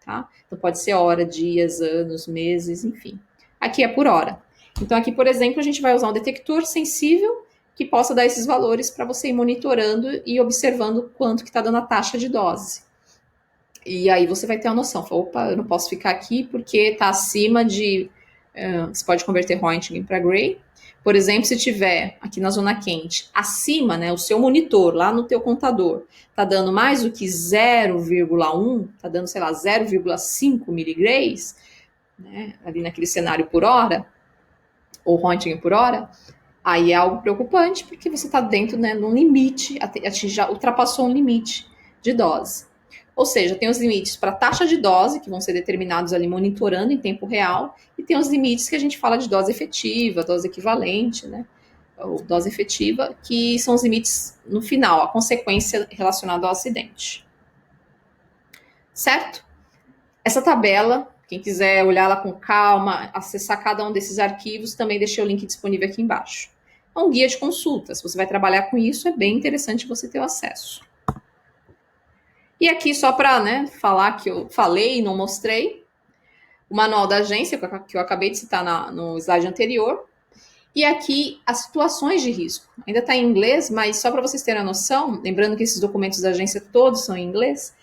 [SPEAKER 1] Tá? Então pode ser hora, dias, anos, meses, enfim. Aqui é por hora. Então aqui, por exemplo, a gente vai usar um detector sensível que possa dar esses valores para você ir monitorando e observando quanto que está dando a taxa de dose. E aí você vai ter uma noção, opa, eu não posso ficar aqui porque está acima de... você pode converter Röntgen para Gray. Por exemplo, se tiver aqui na zona quente, acima, né, o seu monitor lá no teu contador, está dando mais do que 0,1, está dando, sei lá, 0,5 miligrays, né, ali naquele cenário por hora, ou Röntgen por hora, aí é algo preocupante, porque você está dentro, né, de um limite, já ultrapassou um limite de dose. Ou seja, tem os limites para taxa de dose, que vão ser determinados ali monitorando em tempo real, e tem os limites que a gente fala de dose efetiva, dose equivalente, né, ou dose efetiva, que são os limites no final, a consequência relacionada ao acidente. Certo? Essa tabela, quem quiser olhar ela com calma, acessar cada um desses arquivos, também deixei o link disponível aqui embaixo. É um guia de consulta. Se você vai trabalhar com isso, é bem interessante você ter o acesso. E aqui, só para, né, falar que eu falei e não mostrei, o manual da agência, que eu acabei de citar no slide anterior, e aqui as situações de risco. Ainda está em inglês, mas só para vocês terem a noção, lembrando que esses documentos da agência todos são em inglês,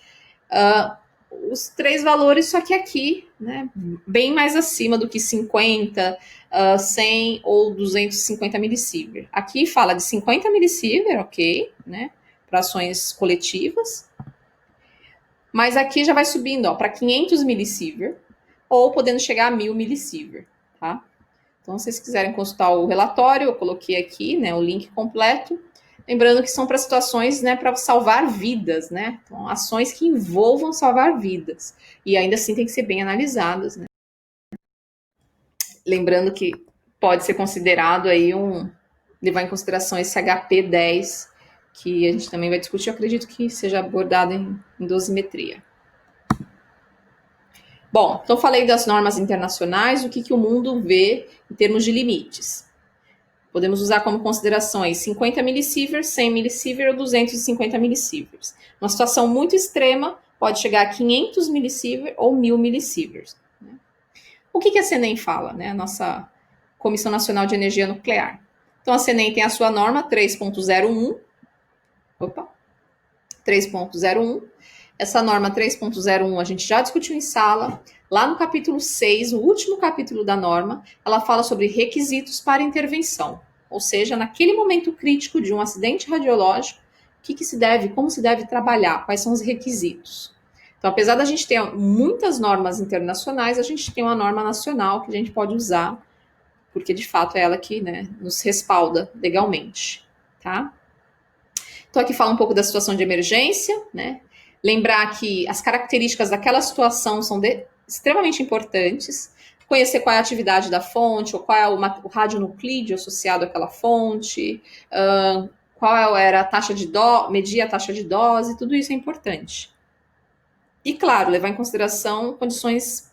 [SPEAKER 1] os 3 valores, só que aqui, né, bem mais acima do que 50, 100 ou 250 milisievert. Aqui fala de 50 milisievert, ok, né, para ações coletivas, mas aqui já vai subindo para 500 milisievert, ou podendo chegar a 1000 milisievert, tá? Então, se vocês quiserem consultar o relatório, eu coloquei aqui, né, o link completo. Lembrando que são para situações, né, para salvar vidas, né? Então, ações que envolvam salvar vidas. E ainda assim tem que ser bem analisadas, né? Lembrando que pode ser considerado aí levar em consideração esse HP10, que a gente também vai discutir, eu acredito que seja abordado em dosimetria. Bom, então falei das normas internacionais, o que o mundo vê em termos de limites. Podemos usar como consideração aí 50 milisievert, 100 milisievert ou 250 milisievert. Uma situação muito extrema pode chegar a 500 milisievert ou 1000 milisievert. Né? O que a CNEM fala, né? A nossa Comissão Nacional de Energia Nuclear. Então, a CNEM tem a sua norma 3.01. 3.01. Essa norma 3.01 a gente já discutiu em sala. Lá no capítulo 6, o último capítulo da norma, ela fala sobre requisitos para intervenção. Ou seja, naquele momento crítico de um acidente radiológico, como se deve trabalhar, quais são os requisitos. Então, apesar da gente ter muitas normas internacionais, a gente tem uma norma nacional que a gente pode usar, porque de fato é ela que, né, nos respalda legalmente, tá? Então, aqui fala um pouco da situação de emergência, né? Lembrar que as características daquela situação são extremamente importantes. Conhecer qual é a atividade da fonte, ou qual é o radionuclídeo associado àquela fonte, qual era a taxa de dose, medir a taxa de dose, tudo isso é importante. E, claro, levar em consideração condições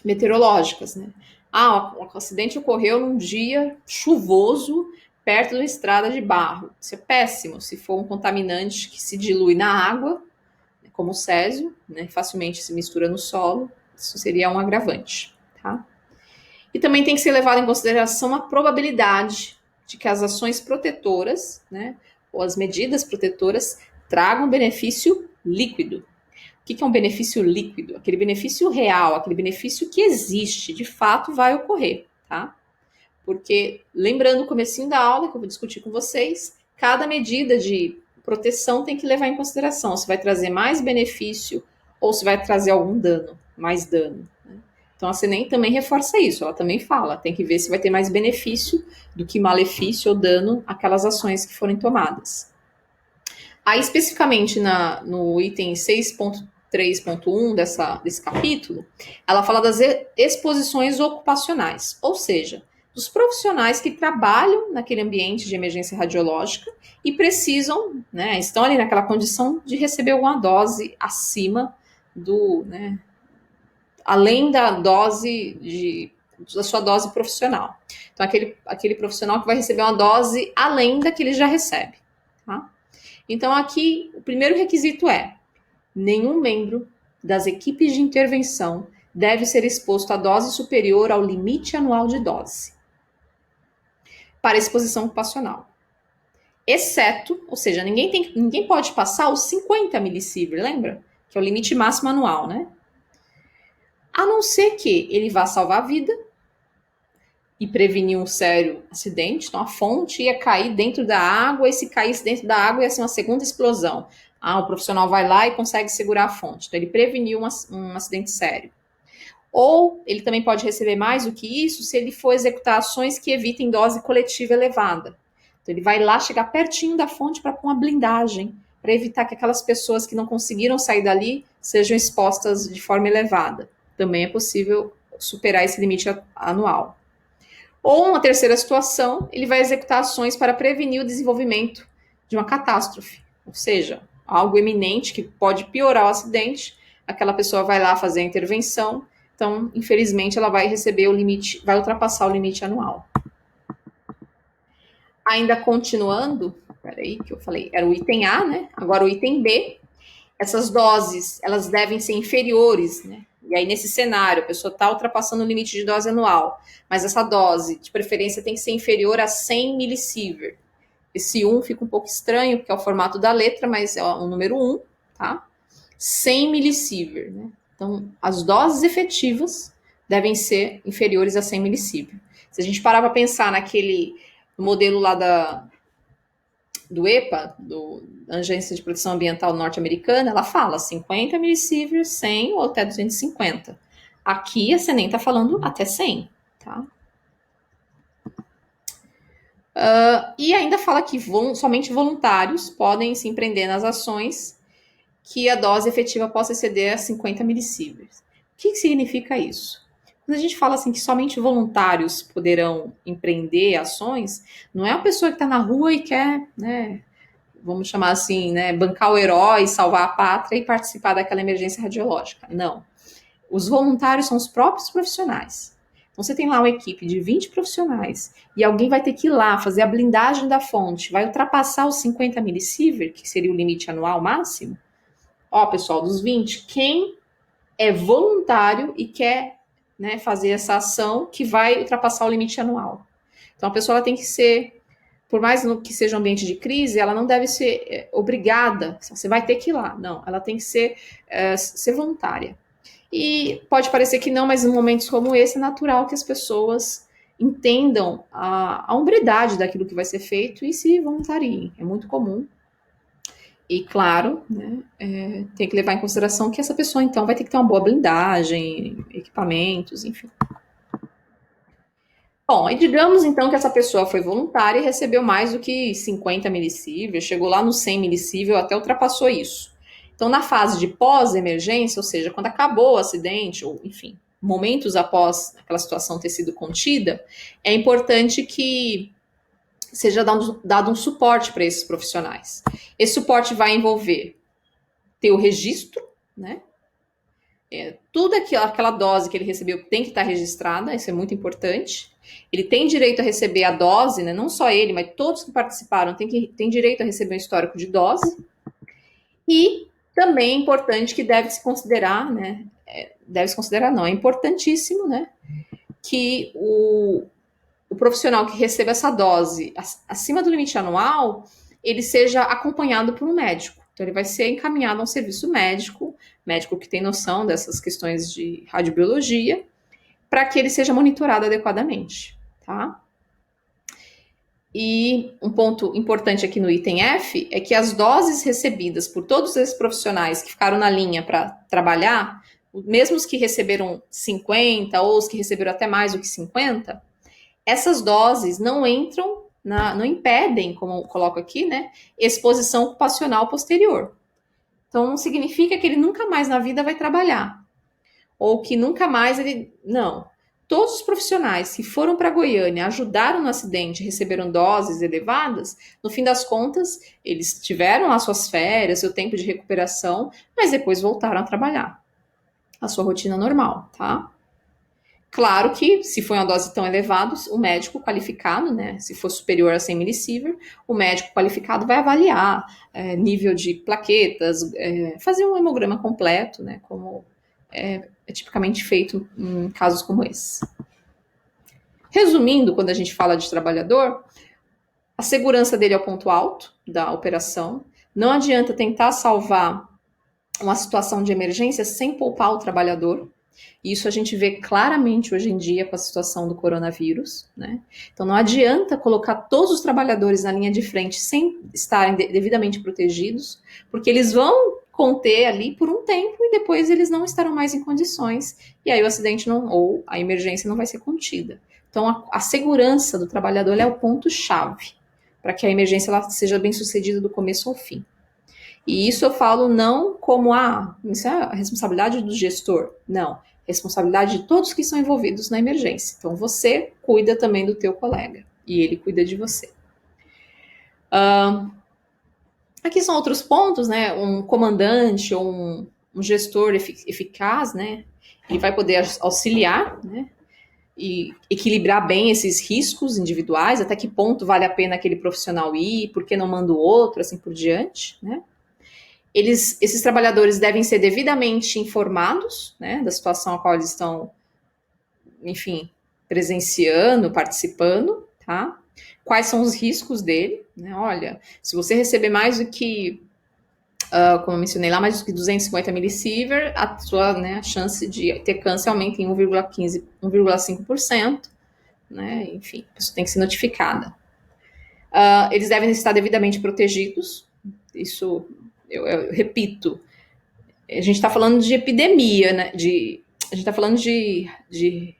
[SPEAKER 1] meteorológicas, né? O acidente ocorreu num dia chuvoso, perto de uma estrada de barro. Isso é péssimo se for um contaminante que se dilui na água, como o césio, né, facilmente se mistura no solo, isso seria um agravante, tá? E também tem que ser levado em consideração a probabilidade de que as ações protetoras, né, ou as medidas protetoras tragam benefício líquido. O que é um benefício líquido? Aquele benefício real, aquele benefício que existe, de fato vai ocorrer, tá? Porque, lembrando o comecinho da aula, que eu vou discutir com vocês, cada medida de proteção tem que levar em consideração se vai trazer mais benefício ou se vai trazer algum dano, mais dano. Né? Então, a CNEM também reforça isso, ela também fala, tem que ver se vai ter mais benefício do que malefício ou dano aquelas ações que forem tomadas. Aí, especificamente no item 6.3.1 desse capítulo, ela fala das exposições ocupacionais, ou seja, dos profissionais que trabalham naquele ambiente de emergência radiológica e precisam, né, estão ali naquela condição de receber alguma dose acima né, além da da sua dose profissional. Então, aquele profissional que vai receber uma dose além da que ele já recebe, tá? Então, aqui, o primeiro requisito é: nenhum membro das equipes de intervenção deve ser exposto a dose superior ao limite anual de dose para exposição ocupacional. exceto, ou seja, ninguém pode passar os 50 milisievert, lembra? Que é o limite máximo anual, né? A não ser que ele vá salvar a vida e prevenir um sério acidente. Então, a fonte ia cair dentro da água, e se caísse dentro da água, ia ser uma segunda explosão. Ah, o profissional vai lá e consegue segurar a fonte. Então, ele preveniu um acidente sério. Ou ele também pode receber mais do que isso se ele for executar ações que evitem dose coletiva elevada. Então, ele vai lá chegar pertinho da fonte para pôr uma blindagem, para evitar que aquelas pessoas que não conseguiram sair dali sejam expostas de forma elevada. Também é possível superar esse limite anual. Ou, uma terceira situação, ele vai executar ações para prevenir o desenvolvimento de uma catástrofe, ou seja, algo eminente que pode piorar o acidente, aquela pessoa vai lá fazer a intervenção, então, infelizmente, ela vai receber o limite, vai ultrapassar o limite anual. Ainda continuando, peraí, que eu falei, era o item A, né? Agora o item B, essas doses, elas devem ser inferiores, né? E aí, nesse cenário, a pessoa está ultrapassando o limite de dose anual, mas essa dose, de preferência, tem que ser inferior a 100 milisievert. Esse 1 fica um pouco estranho, porque é o formato da letra, mas é o número 1, tá? 100 milisievert, né? Então, as doses efetivas devem ser inferiores a 100 milisievert. Se a gente parar para pensar naquele modelo lá do EPA, da Agência de Proteção Ambiental Norte-Americana, ela fala 50 milisievert, 100 ou até 250. Aqui a CENEM está falando até 100, tá? E ainda fala que somente voluntários podem se empreender nas ações que a dose efetiva possa exceder a 50 milisievert. O que significa isso? Quando a gente fala assim que somente voluntários poderão empreender ações, não é a pessoa que está na rua e quer, né, vamos chamar assim, né, bancar o herói, salvar a pátria e participar daquela emergência radiológica. Não. Os voluntários são os próprios profissionais. Então, você tem lá uma equipe de 20 profissionais e alguém vai ter que ir lá fazer a blindagem da fonte, vai ultrapassar os 50 milisievert, que seria o limite anual máximo. Ó, pessoal, dos 20, quem é voluntário e quer, né, fazer essa ação que vai ultrapassar o limite anual? Então, a pessoa tem que ser, por mais que seja um ambiente de crise, ela não deve ser obrigada, você vai ter que ir lá. Não, ela tem que ser voluntária. E pode parecer que não, mas em momentos como esse é natural que as pessoas entendam a hombridade daquilo que vai ser feito e se voluntariem. É muito comum. E claro, né, tem que levar em consideração que essa pessoa então vai ter que ter uma boa blindagem, equipamentos, enfim. Bom, e digamos então que essa pessoa foi voluntária e recebeu mais do que 50 milisievert, chegou lá no 100 milisievert, até ultrapassou isso. Então, na fase de pós-emergência, ou seja, quando acabou o acidente, ou enfim, momentos após aquela situação ter sido contida, é importante que seja dado um suporte para esses profissionais. Esse suporte vai envolver ter o registro, né? Tudo aquela dose que ele recebeu tem que estar registrada, isso é muito importante. Ele tem direito a receber a dose, né? Não só ele, mas todos que participaram têm direito a receber um histórico de dose. E também é importante que deve se considerar, né? Deve se considerar, não, é importantíssimo, né? Que o profissional que receba essa dose acima do limite anual, ele seja acompanhado por um médico. Então, ele vai ser encaminhado a um serviço médico, médico que tem noção dessas questões de radiobiologia, para que ele seja monitorado adequadamente, tá? E um ponto importante aqui no item F é que as doses recebidas por todos esses profissionais que ficaram na linha para trabalhar, mesmo os que receberam 50 ou os que receberam até mais do que 50, essas doses não entram, não impedem, como eu coloco aqui, né, exposição ocupacional posterior. Então, não significa que ele nunca mais na vida vai trabalhar, ou que nunca mais ele... Não. Todos os profissionais que foram para Goiânia, ajudaram no acidente, receberam doses elevadas, no fim das contas, eles tiveram as suas férias, seu tempo de recuperação, mas depois voltaram a trabalhar. A sua rotina normal, tá? Claro que, se for uma dose tão elevada, o médico qualificado, né, se for superior a 100 milisievert, o médico qualificado vai avaliar nível de plaquetas, fazer um hemograma completo, né, como é tipicamente feito em casos como esse. Resumindo, quando a gente fala de trabalhador, A segurança dele é o ponto alto da operação. Não adianta tentar salvar uma situação de emergência sem poupar o trabalhador. Isso a gente vê claramente hoje em dia com a situação do coronavírus, né? Então não adianta colocar todos os trabalhadores na linha de frente sem estarem devidamente protegidos, porque eles vão conter ali por um tempo e depois eles não estarão mais em condições e aí o acidente não, ou a emergência não vai ser contida. Então a segurança do trabalhador é o ponto chave para que a emergência ela seja bem sucedida do começo ao fim. E isso eu falo não como, isso é a responsabilidade do gestor. Não, responsabilidade de todos que estão envolvidos na emergência. Então, você cuida também do teu colega e ele cuida de você. Aqui são outros pontos, né? Um comandante ou um gestor eficaz, né? Ele vai poder auxiliar, né? E equilibrar bem esses riscos individuais, até que ponto vale a pena aquele profissional ir, por que não manda o outro, assim por diante, né? Esses trabalhadores devem ser devidamente informados, né, da situação a qual eles estão, enfim, presenciando, participando, tá? Quais são os riscos dele, né? Olha, se você receber mais do que, como eu mencionei lá, mais do que 250 milisievert, a sua, né, a chance de ter câncer aumenta em 1,15, 1,5%, né? Enfim, isso tem que ser notificada. Eles devem estar devidamente protegidos, isso eu repito, a gente está falando de epidemia, né? A gente está falando de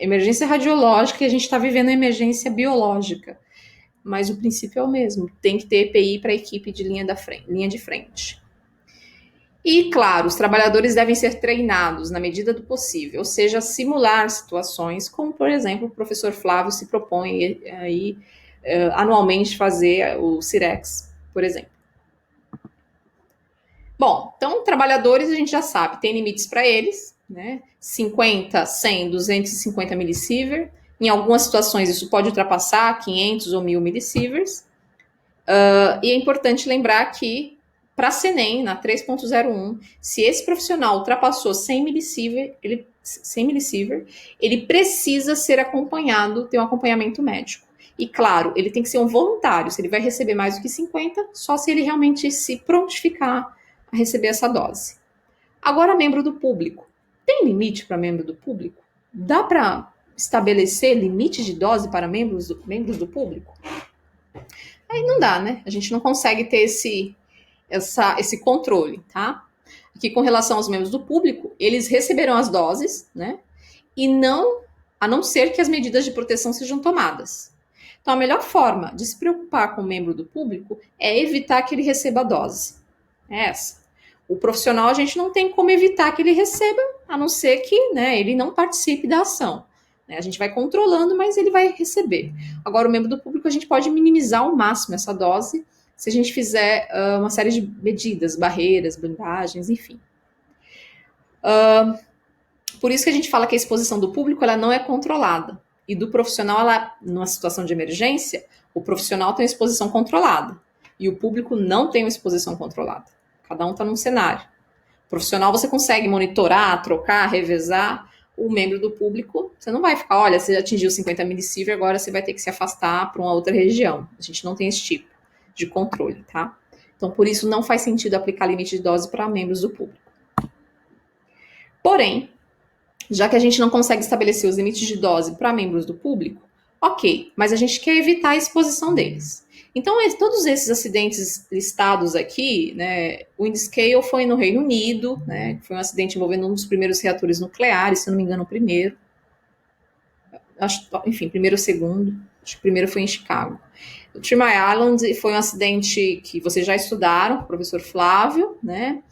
[SPEAKER 1] emergência radiológica e a gente está vivendo uma emergência biológica. Mas o princípio é o mesmo. Tem que ter EPI para a equipe de linha de frente. E, claro, os trabalhadores devem ser treinados na medida do possível, ou seja, simular situações, como, por exemplo, o professor Flávio se propõe aí anualmente fazer o CIREX, por exemplo. Bom, então, trabalhadores a gente já sabe, tem limites para eles, né? 50, 100, 250 milisievert. Em algumas situações isso pode ultrapassar 500 ou 1000 millisieverts. E é importante lembrar que para a CENEM, na 3.01, se esse profissional ultrapassou 100 milisievert, ele precisa ser acompanhado, ter um acompanhamento médico. E claro, ele tem que ser um voluntário, se ele vai receber mais do que 50, só se ele realmente se prontificar a receber essa dose. Agora, membro do público. Tem limite para membro do público? Dá para estabelecer limite de dose para membros do público? Aí não dá, né? A gente não consegue ter esse controle, tá? Aqui, com relação aos membros do público, eles receberão as doses, né? E a não ser que as medidas de proteção sejam tomadas. Então, a melhor forma de se preocupar com o membro do público é evitar que ele receba a dose. É essa. O profissional, a gente não tem como evitar que ele receba, a não ser que, né, ele não participe da ação. A gente vai controlando, mas ele vai receber. Agora, o membro do público, a gente pode minimizar ao máximo essa dose se a gente fizer uma série de medidas, barreiras, blindagens, enfim. Por isso que a gente fala que a exposição do público ela não é controlada. E do profissional, numa situação de emergência, o profissional tem uma exposição controlada. E o público não tem uma exposição controlada. Cada um está num cenário. O profissional você consegue monitorar, trocar, revezar. O membro do público, você não vai ficar, olha, você atingiu 50 milisievert, agora você vai ter que se afastar para uma outra região. A gente não tem esse tipo de controle, tá? Então, por isso, não faz sentido aplicar limite de dose para membros do público. Porém, já que a gente não consegue estabelecer os limites de dose para membros do público, ok, mas a gente quer evitar a exposição deles. Então, todos esses acidentes listados aqui, né, o Windscale foi no Reino Unido, né, foi um acidente envolvendo um dos primeiros reatores nucleares, se não me engano, o primeiro. Enfim, primeiro ou segundo. Acho que o primeiro foi em Chicago. O Three Mile Island foi um acidente que vocês já estudaram, professor Flávio, né?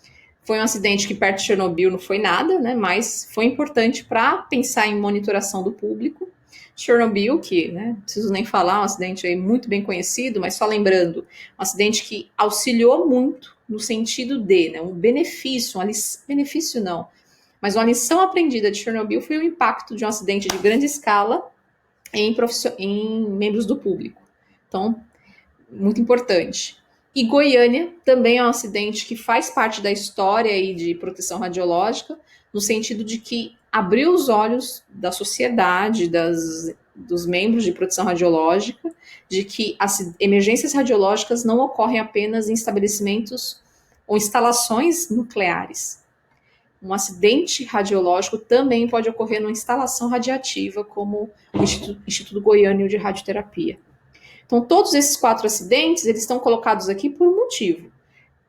[SPEAKER 1] Foi um acidente que perto de Chernobyl não foi nada, né? Mas foi importante para pensar em monitoração do público. Chernobyl, que, né, não preciso nem falar, um acidente aí muito bem conhecido, mas só lembrando, um acidente que auxiliou muito no sentido de, né, um benefício, benefício não, mas uma lição aprendida de Chernobyl foi o impacto de um acidente de grande escala em membros do público. Então, muito importante. E Goiânia também é um acidente que faz parte da história aí de proteção radiológica, no sentido de que abriu os olhos da sociedade, dos membros de proteção radiológica, de que as emergências radiológicas não ocorrem apenas em estabelecimentos ou instalações nucleares. Um acidente radiológico também pode ocorrer numa instalação radiativa, como o Instituto Goiano de Radioterapia. Então, todos esses 4 acidentes, eles estão colocados aqui por um motivo.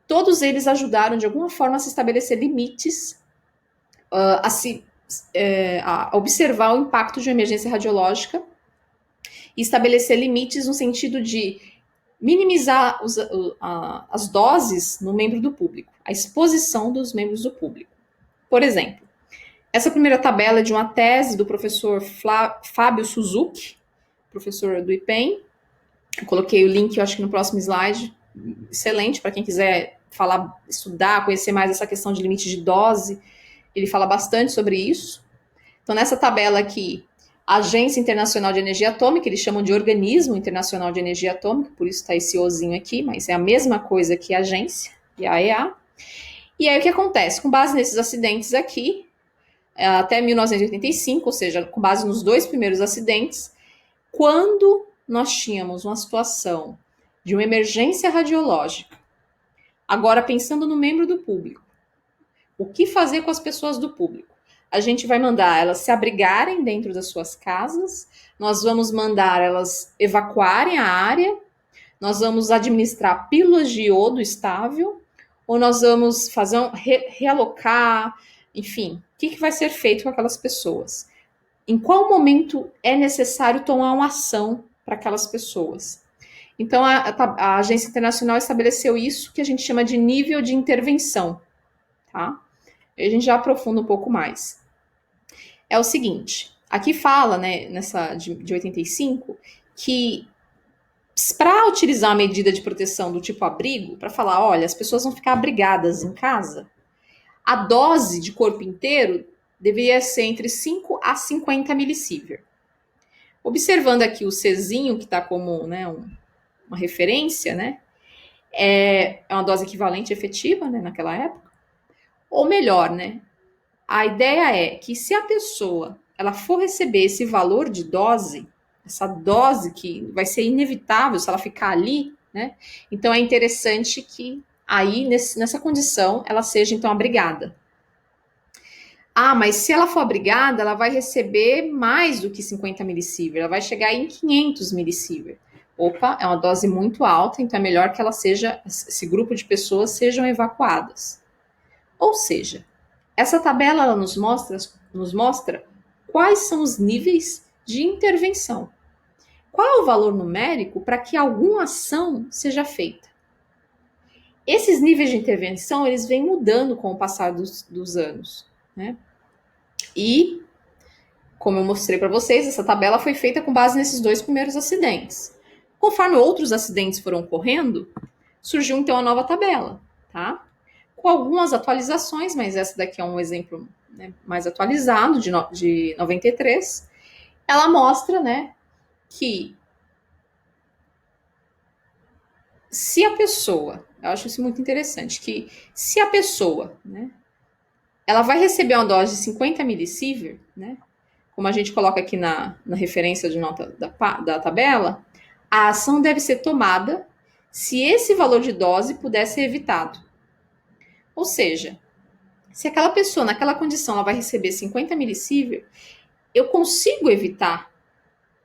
[SPEAKER 1] Todos eles ajudaram, de alguma forma, a se estabelecer limites, a observar o impacto de uma emergência radiológica e estabelecer limites no sentido de minimizar as doses no membro do público, a exposição dos membros do público. Por exemplo, essa primeira tabela é de uma tese do professor Fábio Suzuki, professor do IPEM. Eu coloquei o link, eu acho que no próximo slide. Excelente para quem quiser falar, estudar, conhecer mais essa questão de limite de dose. Ele fala bastante sobre isso. Então, nessa tabela aqui, a Agência Internacional de Energia Atômica, eles chamam de Organismo Internacional de Energia Atômica, por isso está esse Ozinho aqui, mas é a mesma coisa que a agência, e a AEA. E aí o que acontece? Com base nesses acidentes aqui, até 1985, ou seja, com base nos 2 primeiros acidentes, quando nós tínhamos uma situação de uma emergência radiológica, agora pensando no membro do público, o que fazer com as pessoas do público? A gente vai mandar elas se abrigarem dentro das suas casas, nós vamos mandar elas evacuarem a área, nós vamos administrar pílulas de iodo estável, ou nós vamos fazer realocar, enfim, o que vai ser feito com aquelas pessoas? Em qual momento é necessário tomar uma ação para aquelas pessoas? Então, a Agência Internacional estabeleceu isso que a gente chama de nível de intervenção, tá? A gente já aprofunda um pouco mais. É o seguinte, aqui fala, né, nessa de 85, que para utilizar a medida de proteção do tipo abrigo, para falar, olha, as pessoas vão ficar abrigadas em casa, a dose de corpo inteiro deveria ser entre 5 a 50 milisievert. Observando aqui o Czinho, que está como, né, uma referência, né, é uma dose equivalente efetiva, né, naquela época. Ou melhor, né, a ideia é que se a pessoa ela for receber esse valor de dose, essa dose que vai ser inevitável se ela ficar ali, né, então é interessante que aí, nessa condição, ela seja então abrigada. Ah, mas se ela for abrigada, ela vai receber mais do que 50 milisievert, ela vai chegar em 500 milisievert. Opa, é uma dose muito alta, então é melhor que esse grupo de pessoas sejam evacuadas. Ou seja, essa tabela ela nos mostra quais são os níveis de intervenção. Qual é o valor numérico para que alguma ação seja feita? Esses níveis de intervenção, eles vêm mudando com o passar dos anos, né? E, como eu mostrei para vocês, essa tabela foi feita com base nesses 2 primeiros acidentes. Conforme outros acidentes foram ocorrendo, surgiu então a nova tabela, tá? Com algumas atualizações, mas essa daqui é um exemplo, né, mais atualizado, de 93. Ela mostra, né, que se a pessoa, eu acho isso muito interessante, que se a pessoa, né, ela vai receber uma dose de 50 milisievert, né, como a gente coloca aqui na referência de nota da tabela, a ação deve ser tomada se esse valor de dose puder ser evitado. Ou seja, se aquela pessoa, naquela condição, ela vai receber 50 milisievert, eu consigo evitar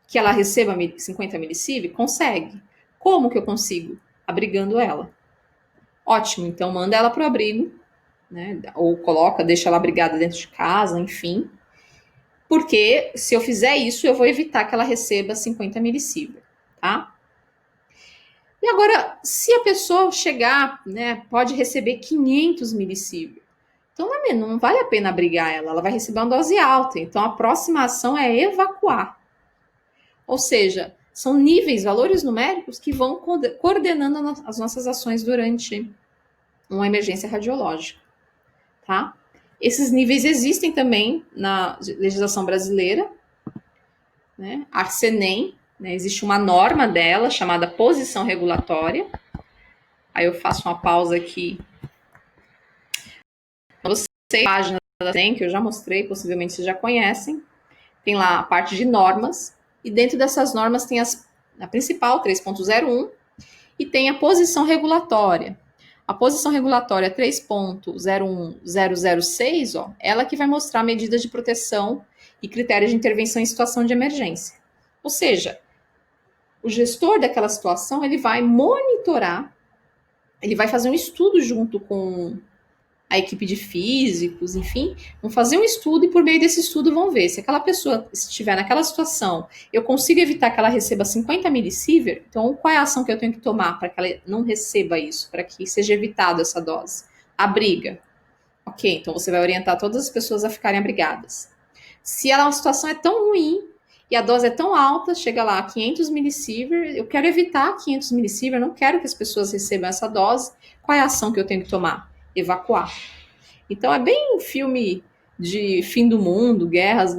[SPEAKER 1] que ela receba 50 milisievert? Consegue. Como que eu consigo? Abrigando ela. Ótimo, então manda ela para o abrigo, né? Ou deixa ela abrigada dentro de casa, enfim. Porque se eu fizer isso, eu vou evitar que ela receba 50 milisievert, tá? E agora, se a pessoa chegar, né, pode receber 500 milisievert, então não vale a pena abrigar ela vai receber uma dose alta. Então a próxima ação é evacuar. Ou seja, são níveis, valores numéricos que vão coordenando as nossas ações durante uma emergência radiológica, tá? Esses níveis existem também na legislação brasileira, né? A CENEM, né? Existe uma norma dela chamada posição regulatória. Aí eu faço uma pausa aqui. Você página da CENEM, que eu já mostrei, possivelmente vocês já conhecem. Tem lá a parte de normas, e dentro dessas normas tem as a principal, 3.01, e tem a posição regulatória. A posição regulatória 3.01006, ó, ela que vai mostrar medidas de proteção e critérios de intervenção em situação de emergência. Ou seja, o gestor daquela situação, ele vai monitorar, ele vai fazer um estudo junto com a equipe de físicos, enfim, vão fazer um estudo e por meio desse estudo vão ver se aquela pessoa estiver naquela situação, eu consigo evitar que ela receba 50 milisievert, então qual é a ação que eu tenho que tomar para que ela não receba isso, para que seja evitado essa dose? Abriga. Ok, então você vai orientar todas as pessoas a ficarem abrigadas. Se a situação é tão ruim e a dose é tão alta, chega lá a 500 milisievert, eu quero evitar 500 milisievert, eu não quero que as pessoas recebam essa dose, qual é a ação que eu tenho que tomar? Evacuar. Então é bem filme de fim do mundo, guerras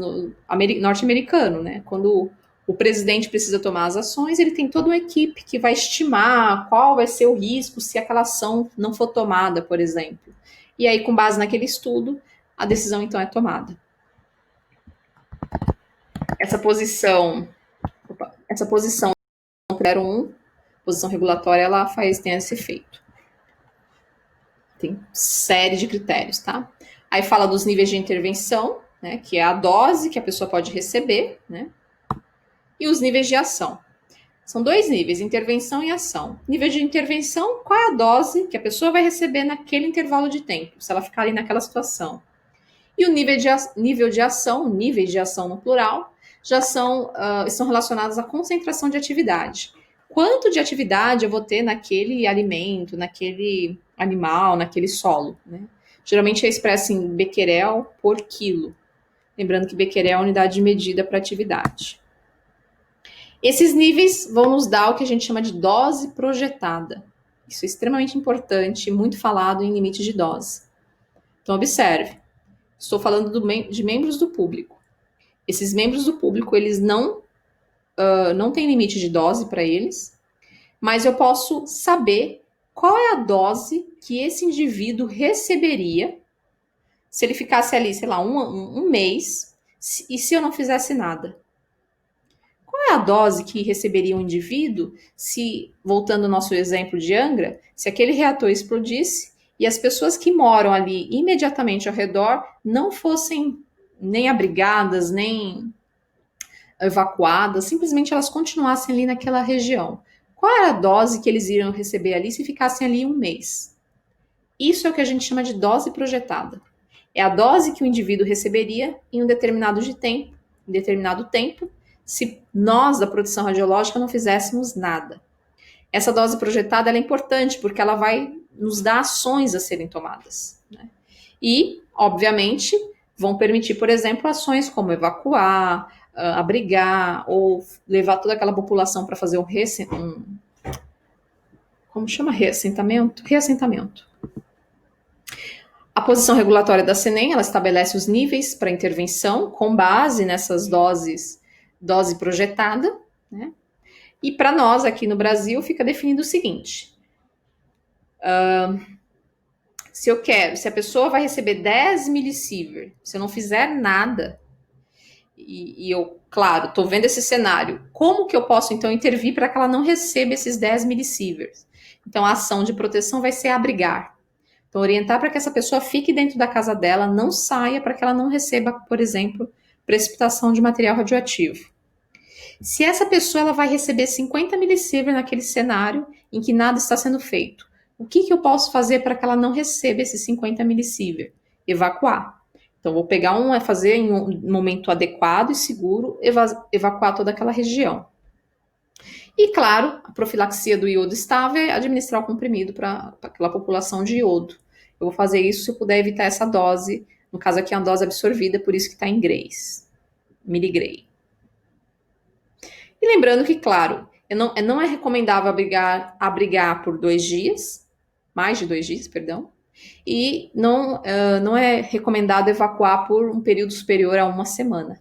[SPEAKER 1] norte-americano, né? Quando o presidente precisa tomar as ações, ele tem toda uma equipe que vai estimar qual vai ser o risco se aquela ação não for tomada, por exemplo. E aí, com base naquele estudo, a decisão então é tomada. Essa posição 01, posição regulatória, ela tem esse efeito. Tem série de critérios, tá? Aí fala dos níveis de intervenção, né, que é a dose que a pessoa pode receber, né? E os níveis de ação. São dois níveis, intervenção e ação. Nível de intervenção, qual é a dose que a pessoa vai receber naquele intervalo de tempo, se ela ficar ali naquela situação. E o níveis de ação no plural, já estão relacionados à concentração de atividade. Quanto de atividade eu vou ter naquele alimento, naquele animal, naquele solo, né? Geralmente é expresso em becquerel por quilo. Lembrando que becquerel é a unidade de medida para atividade. Esses níveis vão nos dar o que a gente chama de dose projetada. Isso é extremamente importante, muito falado em limites de dose. Então, observe. Estou falando de membros do público. Esses membros do público, eles não têm limite de dose para eles, mas eu posso saber qual é a dose que esse indivíduo receberia se ele ficasse ali, sei lá, um mês, e se eu não fizesse nada. Qual é a dose que receberia um indivíduo se, voltando ao nosso exemplo de Angra, se aquele reator explodisse e as pessoas que moram ali imediatamente ao redor não fossem nem abrigadas, nem evacuadas, simplesmente elas continuassem ali naquela região? Qual era a dose que eles iriam receber ali se ficassem ali um mês? Isso é o que a gente chama de dose projetada. É a dose que o indivíduo receberia em um determinado tempo, se nós da produção radiológica não fizéssemos nada. Essa dose projetada ela é importante porque ela vai nos dar ações a serem tomadas, né? E, obviamente, vão permitir, por exemplo, ações como evacuar, abrigar ou levar toda aquela população para fazer como chama? Reassentamento. A posição regulatória da CNEM, ela estabelece os níveis para intervenção com base nessas dose projetada, né? E para nós aqui no Brasil fica definido o seguinte: se a pessoa vai receber 10 milisievert, se eu não fizer nada, e eu, claro, estou vendo esse cenário, como que eu posso então intervir para que ela não receba esses 10 milisievert? Então a ação de proteção vai ser abrigar. Então, orientar para que essa pessoa fique dentro da casa dela, não saia para que ela não receba, por exemplo, precipitação de material radioativo. Se essa pessoa ela vai receber 50 milisievert naquele cenário em que nada está sendo feito, o que eu posso fazer para que ela não receba esses 50 milisievert? Evacuar. Então, vou pegar fazer em um momento adequado e seguro, evacuar toda aquela região. E, claro, a profilaxia do iodo estável é administrar o comprimido para aquela população de iodo. Eu vou fazer isso se eu puder evitar essa dose. No caso aqui é uma dose absorvida, por isso que está em grays, miligray. E lembrando que, claro, não é recomendável abrigar por 2 dias, mais de 2 dias, perdão, e não é recomendado evacuar por um período superior a 1 semana.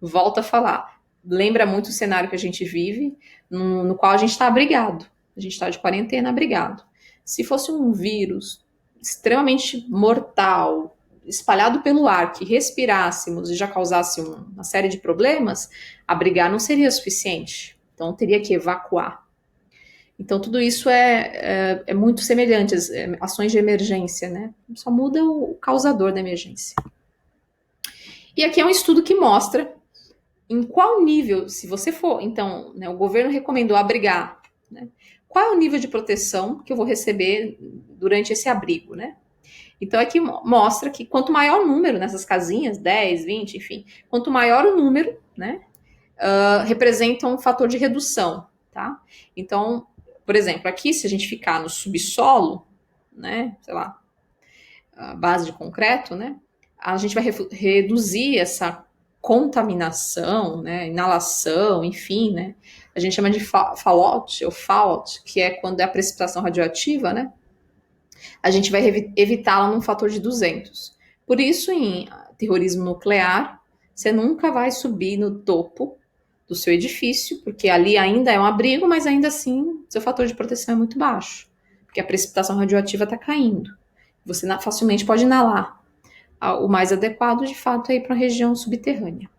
[SPEAKER 1] Volto a falar, lembra muito o cenário que a gente vive, no qual a gente está abrigado, a gente está de quarentena abrigado. Se fosse um vírus extremamente mortal, espalhado pelo ar, que respirássemos e já causasse uma série de problemas, abrigar não seria suficiente. Então, teria que evacuar. Então, tudo isso é muito semelhante às ações de emergência, né? Só muda o causador da emergência. E aqui é um estudo que mostra em qual nível, se você for, então, né, o governo recomendou abrigar, né? Qual é o nível de proteção que eu vou receber durante esse abrigo, né? Então aqui mostra que quanto maior o número nessas casinhas, 10, 20, enfim, quanto maior o número, né, representa um fator de redução, tá? Então, por exemplo, aqui se a gente ficar no subsolo, né, sei lá, a base de concreto, né, a gente vai reduzir essa contaminação, né, inalação, enfim, né, a gente chama de fallout ou fallout, que é quando é a precipitação radioativa, né, a gente vai evitá-la num fator de 200. Por isso, em terrorismo nuclear, você nunca vai subir no topo do seu edifício, porque ali ainda é um abrigo, mas ainda assim seu fator de proteção é muito baixo, porque a precipitação radioativa está caindo. Você facilmente pode inalar. O mais adequado, de fato, é ir para uma região subterrânea.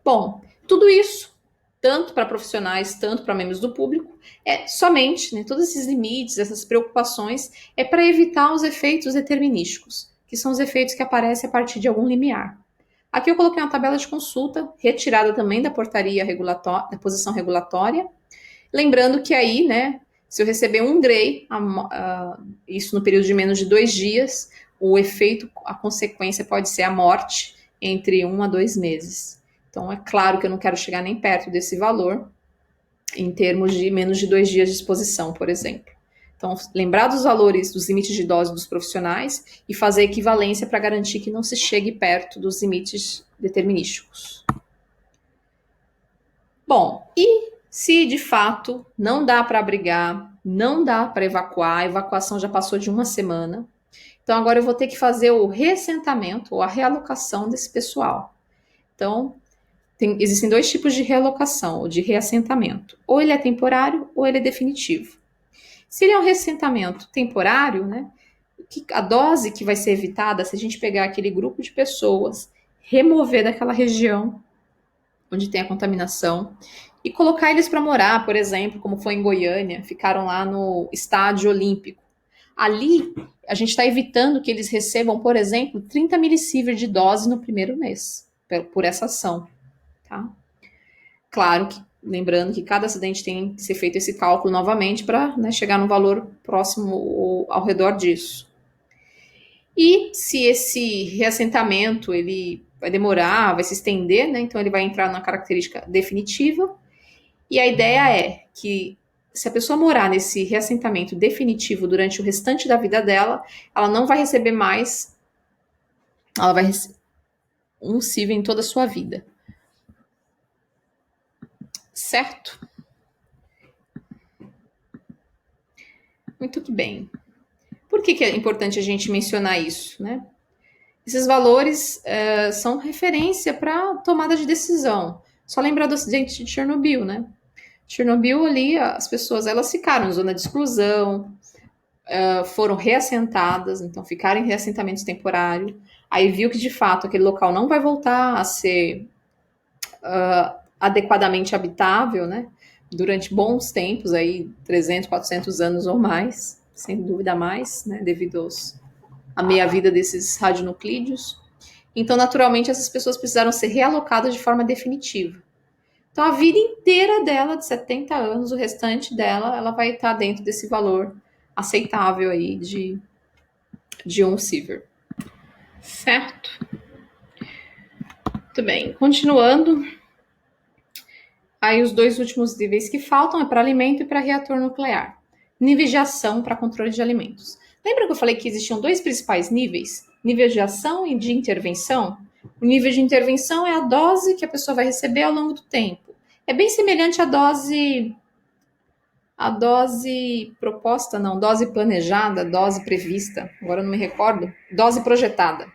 [SPEAKER 1] Bom, tudo isso, tanto para profissionais, tanto para membros do público, é somente, né, todos esses limites, essas preocupações, é para evitar os efeitos determinísticos, que são os efeitos que aparecem a partir de algum limiar. Aqui eu coloquei uma tabela de consulta, retirada também da portaria regulatória, da posição regulatória, lembrando que aí, né, se eu receber um Gray, isso no período de menos de 2 dias, o efeito, a consequência pode ser a morte entre 1 a 2 meses. Então, é claro que eu não quero chegar nem perto desse valor, em termos de menos de 2 dias de exposição, por exemplo. Então, lembrar dos valores, dos limites de dose dos profissionais e fazer equivalência para garantir que não se chegue perto dos limites determinísticos. Bom, e se de fato não dá para abrigar, não dá para evacuar, a evacuação já passou de 1 semana, então agora eu vou ter que fazer o reassentamento ou a realocação desse pessoal. Então, existem 2 tipos de realocação, ou de reassentamento. Ou ele é temporário, ou ele é definitivo. Se ele é um reassentamento temporário, né, a dose que vai ser evitada, se a gente pegar aquele grupo de pessoas, remover daquela região onde tem a contaminação e colocar eles para morar, por exemplo, como foi em Goiânia, ficaram lá no estádio olímpico. Ali, a gente está evitando que eles recebam, por exemplo, 30 milisievert de dose no primeiro mês, por essa ação. Tá? Claro que, lembrando que cada acidente tem que ser feito esse cálculo novamente para, né, chegar no valor próximo ou ao redor disso. E se esse reassentamento ele vai demorar, vai se estender, né, então ele vai entrar na característica definitiva. E a ideia é que se a pessoa morar nesse reassentamento definitivo durante o restante da vida dela, ela não vai receber mais, ela vai receber um CIV em toda a sua vida. Certo? Muito que bem. Por que é importante a gente mencionar isso, né? Esses valores são referência para tomada de decisão. Só lembrar do acidente de Chernobyl, né? Chernobyl ali, as pessoas elas ficaram em zona de exclusão, foram reassentadas, então ficaram em reassentamentos temporários. Aí viu que de fato aquele local não vai voltar a ser adequadamente habitável, né? Durante bons tempos, aí 300, 400 anos ou mais, sem dúvida mais, né? Devido à meia-vida desses radionuclídeos. Então, naturalmente, essas pessoas precisaram ser realocadas de forma definitiva. Então, a vida inteira dela, de 70 anos, o restante dela, ela vai estar dentro desse valor aceitável aí de 1 sievert. Certo? Muito bem. Continuando. Aí, os 2 últimos níveis que faltam é para alimento e para reator nuclear. Níveis de ação para controle de alimentos. Lembra que eu falei que existiam 2 principais níveis? Nível de ação e de intervenção? O nível de intervenção é a dose que a pessoa vai receber ao longo do tempo. É bem semelhante à dose proposta, não, dose planejada, dose prevista, agora eu não me recordo, dose projetada.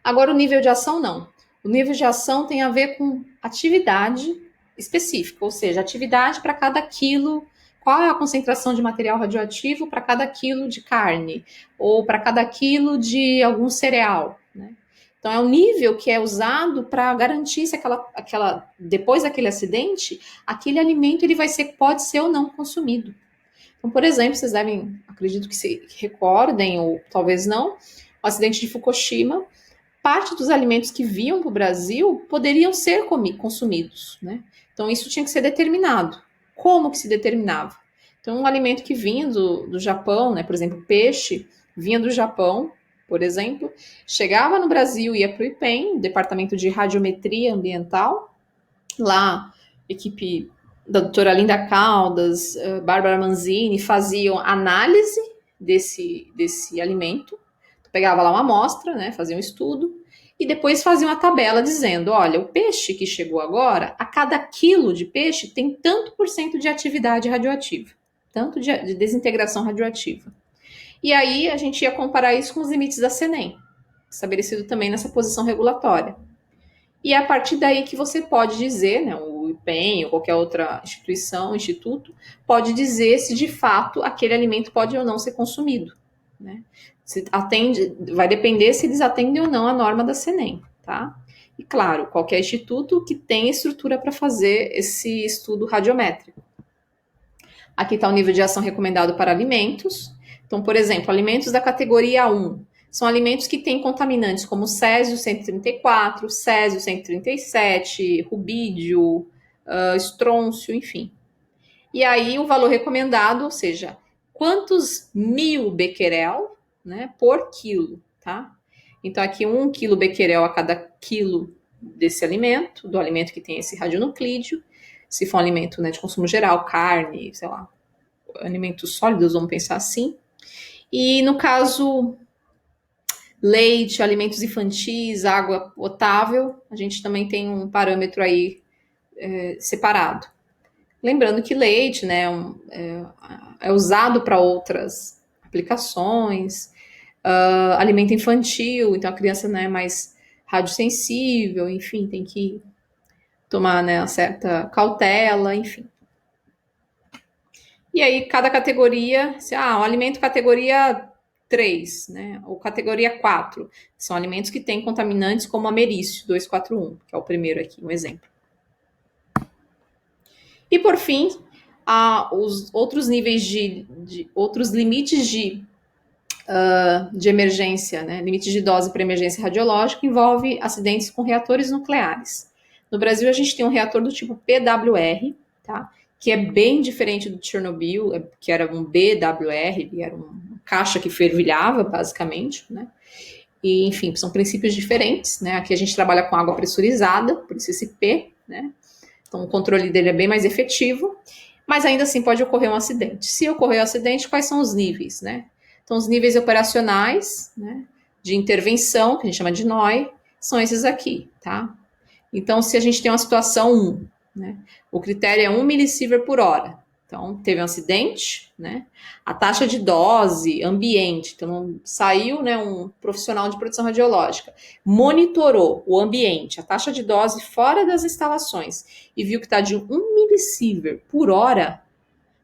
[SPEAKER 1] Agora o nível de ação não. O nível de ação tem a ver com atividade específica, ou seja, atividade para cada quilo, qual é a concentração de material radioativo para cada quilo de carne, ou para cada quilo de algum cereal, né? Então, é um nível que é usado para garantir se depois daquele acidente, aquele alimento ele pode ser ou não consumido. Então, por exemplo, vocês devem, acredito que se recordem, ou talvez não, o acidente de Fukushima, parte dos alimentos que vinham para o Brasil poderiam ser consumidos, né? Então, isso tinha que ser determinado. Como que se determinava? Então, um alimento que vinha do Japão, né, por exemplo, peixe, vinha do Japão, por exemplo, chegava no Brasil, ia para o IPEM, Departamento de Radiometria Ambiental, lá, equipe da doutora Linda Caldas, Bárbara Manzini, faziam análise desse alimento, pegava lá uma amostra, né, fazia um estudo, e depois fazia uma tabela dizendo, olha, o peixe que chegou agora, a cada quilo de peixe tem tanto por cento de atividade radioativa, tanto de desintegração radioativa. E aí a gente ia comparar isso com os limites da CENEM, estabelecido também nessa posição regulatória. E é a partir daí que você pode dizer, né, o IPEM ou qualquer outra instituto, pode dizer se de fato aquele alimento pode ou não ser consumido, né? Vai depender se eles atendem ou não a norma da CENEM, tá? E claro, qualquer instituto que tenha estrutura para fazer esse estudo radiométrico. Aqui está o nível de ação recomendado para alimentos. Então, por exemplo, alimentos da categoria 1 são alimentos que têm contaminantes como césio 134, césio 137, rubídio, estrôncio, enfim. E aí o valor recomendado, ou seja, quantos 1000 becquerel, né, por quilo, tá? Então aqui 1 quilo becquerel a cada quilo desse alimento, do alimento que tem esse radionuclídeo, se for um alimento, né, de consumo geral, carne, sei lá, alimentos sólidos, vamos pensar assim. E no caso, leite, alimentos infantis, água potável, a gente também tem um parâmetro aí separado. Lembrando que leite, né, é usado para outras aplicações, alimento infantil, então a criança, né, é mais radiosensível, enfim, tem que tomar, né, uma certa cautela, enfim. E aí, cada categoria, o alimento categoria 3, né, ou categoria 4, são alimentos que têm contaminantes como ameriço 241, que é o primeiro aqui, um exemplo. E por fim, os outros níveis outros limites de emergência, né? Limites de dose para emergência radiológica envolve acidentes com reatores nucleares. No Brasil, a gente tem um reator do tipo PWR, tá? Que é bem diferente do de Chernobyl, que era um BWR, que era uma caixa que fervilhava, basicamente, né? E, enfim, são princípios diferentes, né? Aqui a gente trabalha com água pressurizada, por isso esse P, né? Então, o controle dele é bem mais efetivo, mas ainda assim pode ocorrer um acidente. Se ocorrer um acidente, quais são os níveis, né? Então, os níveis operacionais, né, de intervenção, que a gente chama de NOI, são esses aqui, tá? Então, se a gente tem uma situação 1, né, o critério é 1 milisievert por hora. Então, teve um acidente, né? A taxa de dose ambiente, então saiu, né, um profissional de proteção radiológica, monitorou o ambiente, a taxa de dose fora das instalações e viu que está de 1 milisievert por hora,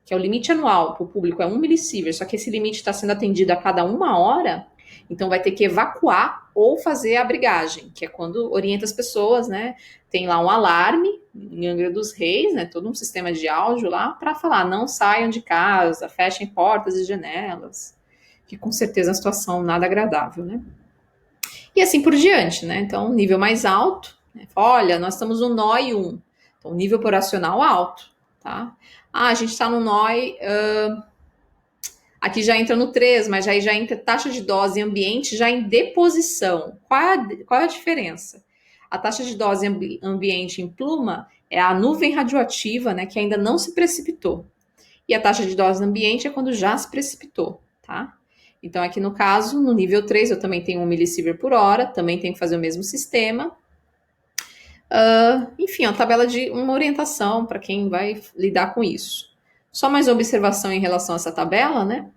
[SPEAKER 1] que é o limite anual para o público, é 1 milisievert, só que esse limite está sendo atendido a cada 1 hora, então vai ter que evacuar ou fazer a abrigagem, que é quando orienta as pessoas, né? Tem lá um alarme em Angra dos Reis, né? Todo um sistema de áudio lá para falar, não saiam de casa, fechem portas e janelas, que com certeza é uma situação nada agradável, né? E assim por diante, né? Então, nível mais alto, né? Olha, nós estamos no NOI 1, então nível operacional alto, tá? A gente está no NOI... Aqui já entra no 3, mas aí já entra taxa de dose ambiente já em deposição. Qual é a diferença? A taxa de dose ambiente em pluma é a nuvem radioativa, né, que ainda não se precipitou. E a taxa de dose ambiente é quando já se precipitou, tá? Então, aqui no caso, no nível 3, eu também tenho 1 milisievert por hora, também tenho que fazer o mesmo sistema. Enfim, uma tabela de uma orientação para quem vai lidar com isso. Só mais uma observação em relação a essa tabela, né?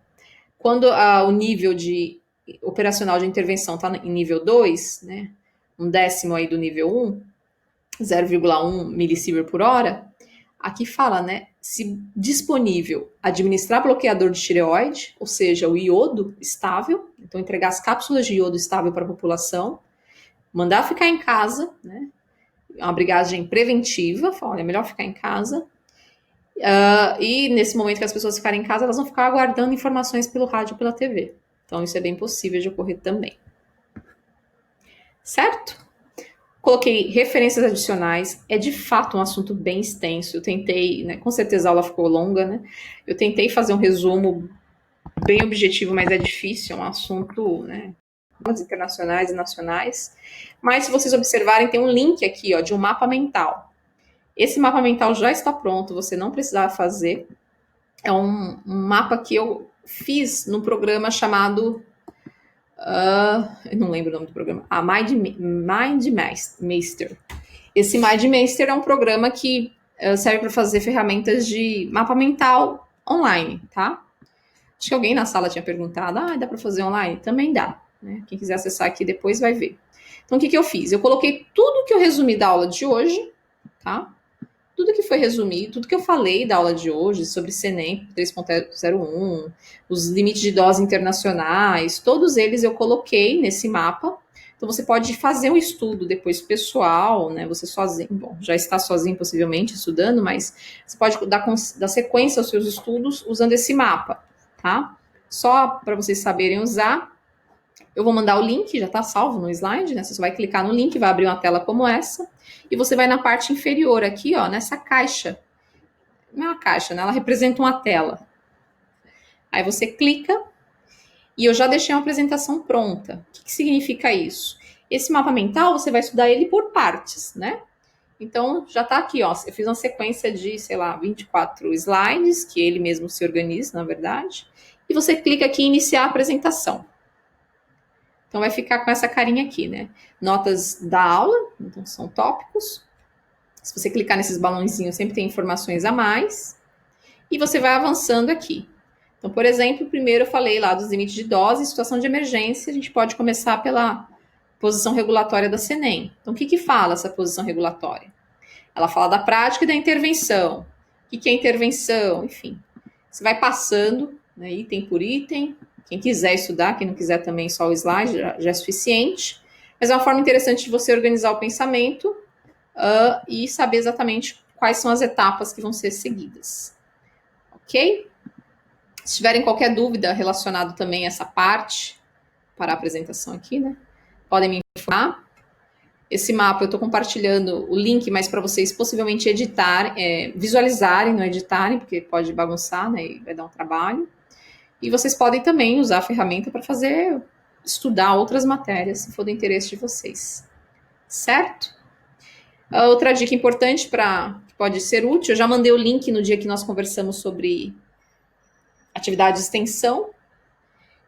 [SPEAKER 1] Quando o nível de operacional de intervenção está em nível 2, né? Um décimo aí do nível 1, 0,1 milisievert por hora, aqui fala, né? Se disponível, administrar bloqueador de tireoide, ou seja, o iodo estável, então entregar as cápsulas de iodo estável para a população, mandar ficar em casa, né? Uma abordagem preventiva, fala, olha, é melhor ficar em casa. E nesse momento que as pessoas ficarem em casa, elas vão ficar aguardando informações pelo rádio e pela TV. Então, isso é bem possível de ocorrer também. Certo? Coloquei referências adicionais. É de fato um assunto bem extenso. Eu tentei, né? Com certeza a aula ficou longa, né? Eu tentei fazer um resumo bem objetivo, mas é difícil. É um assunto, né? Internacionais e nacionais. Mas se vocês observarem, tem um link aqui, ó, de um mapa mental. Esse mapa mental já está pronto. Você não precisava fazer. É um mapa que eu fiz no programa chamado eu não lembro o nome do programa. MindMaster. Esse MindMaster é um programa que serve para fazer ferramentas de mapa mental online, tá? Acho que alguém na sala tinha perguntado, dá para fazer online? Também dá, né? Quem quiser acessar aqui depois vai ver. Então, o que eu fiz? Eu coloquei tudo que eu resumi da aula de hoje, tá? Tudo que foi resumido, tudo que eu falei da aula de hoje sobre CNEM 3.01, os limites de dose internacionais, todos eles eu coloquei nesse mapa. Então você pode fazer um estudo depois pessoal, né? Você sozinho, bom, já está sozinho possivelmente estudando, mas você pode dar sequência aos seus estudos usando esse mapa, tá? Só para vocês saberem usar, eu vou mandar o link, já está salvo no slide, né? Você só vai clicar no link, vai abrir uma tela como essa, e você vai na parte inferior aqui, ó, nessa caixa. Não é uma caixa, né? Ela representa uma tela. Aí você clica, e eu já deixei uma apresentação pronta. O que significa isso? Esse mapa mental, você vai estudar ele por partes, né? Então, já está aqui, ó. Eu fiz uma sequência de, 24 slides, que ele mesmo se organiza, na verdade. E você clica aqui em iniciar a apresentação. Então, vai ficar com essa carinha aqui, né? Notas da aula, então são tópicos. Se você clicar nesses balãozinhos, sempre tem informações a mais. E você vai avançando aqui. Então, por exemplo, primeiro eu falei lá dos limites de dose e situação de emergência. A gente pode começar pela posição regulatória da CNEM. Então, o que fala essa posição regulatória? Ela fala da prática e da intervenção. O que é intervenção? Enfim, você vai passando, né, item por item. Quem quiser estudar, quem não quiser também, só o slide já é suficiente. Mas é uma forma interessante de você organizar o pensamento e saber exatamente quais são as etapas que vão ser seguidas. Ok? Se tiverem qualquer dúvida relacionada também a essa parte, para a apresentação aqui, né? Podem me informar. Esse mapa eu estou compartilhando o link, mas para vocês possivelmente editarem, visualizarem, não editarem, porque pode bagunçar, né? E vai dar um trabalho. E vocês podem também usar a ferramenta para estudar outras matérias, se for do interesse de vocês. Certo? Outra dica importante que pode ser útil, eu já mandei o link no dia que nós conversamos sobre atividade de extensão.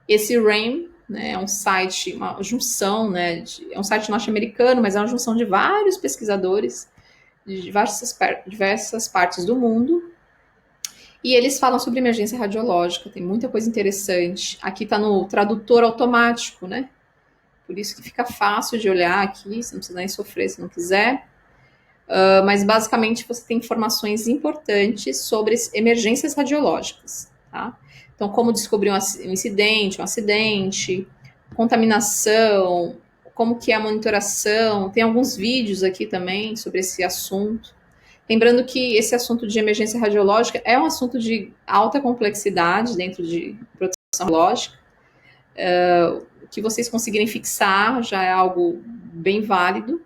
[SPEAKER 1] Esse RAIN, né, é um site, uma junção, né, é um site norte-americano, mas é uma junção de vários pesquisadores de diversas partes do mundo. E eles falam sobre emergência radiológica, tem muita coisa interessante. Aqui está no tradutor automático, né? Por isso que fica fácil de olhar aqui, você não precisa nem sofrer se não quiser. Mas basicamente você tem informações importantes sobre emergências radiológicas, tá? Então, como descobrir um incidente, um acidente, contaminação, como que é a monitoração, tem alguns vídeos aqui também sobre esse assunto. Lembrando que esse assunto de emergência radiológica é um assunto de alta complexidade dentro de proteção radiológica. O que vocês conseguirem fixar já é algo bem válido.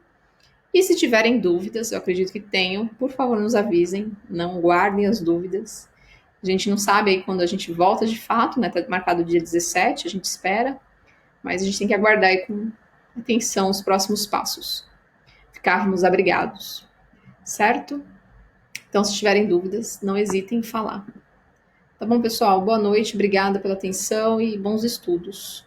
[SPEAKER 1] E se tiverem dúvidas, eu acredito que tenham, por favor, nos avisem, não guardem as dúvidas. A gente não sabe aí quando a gente volta de fato, né? Tá marcado o dia 17, a gente espera, mas a gente tem que aguardar aí com atenção os próximos passos. Ficarmos abrigados, certo? Então, se tiverem dúvidas, não hesitem em falar. Tá bom, pessoal? Boa noite, obrigada pela atenção e bons estudos.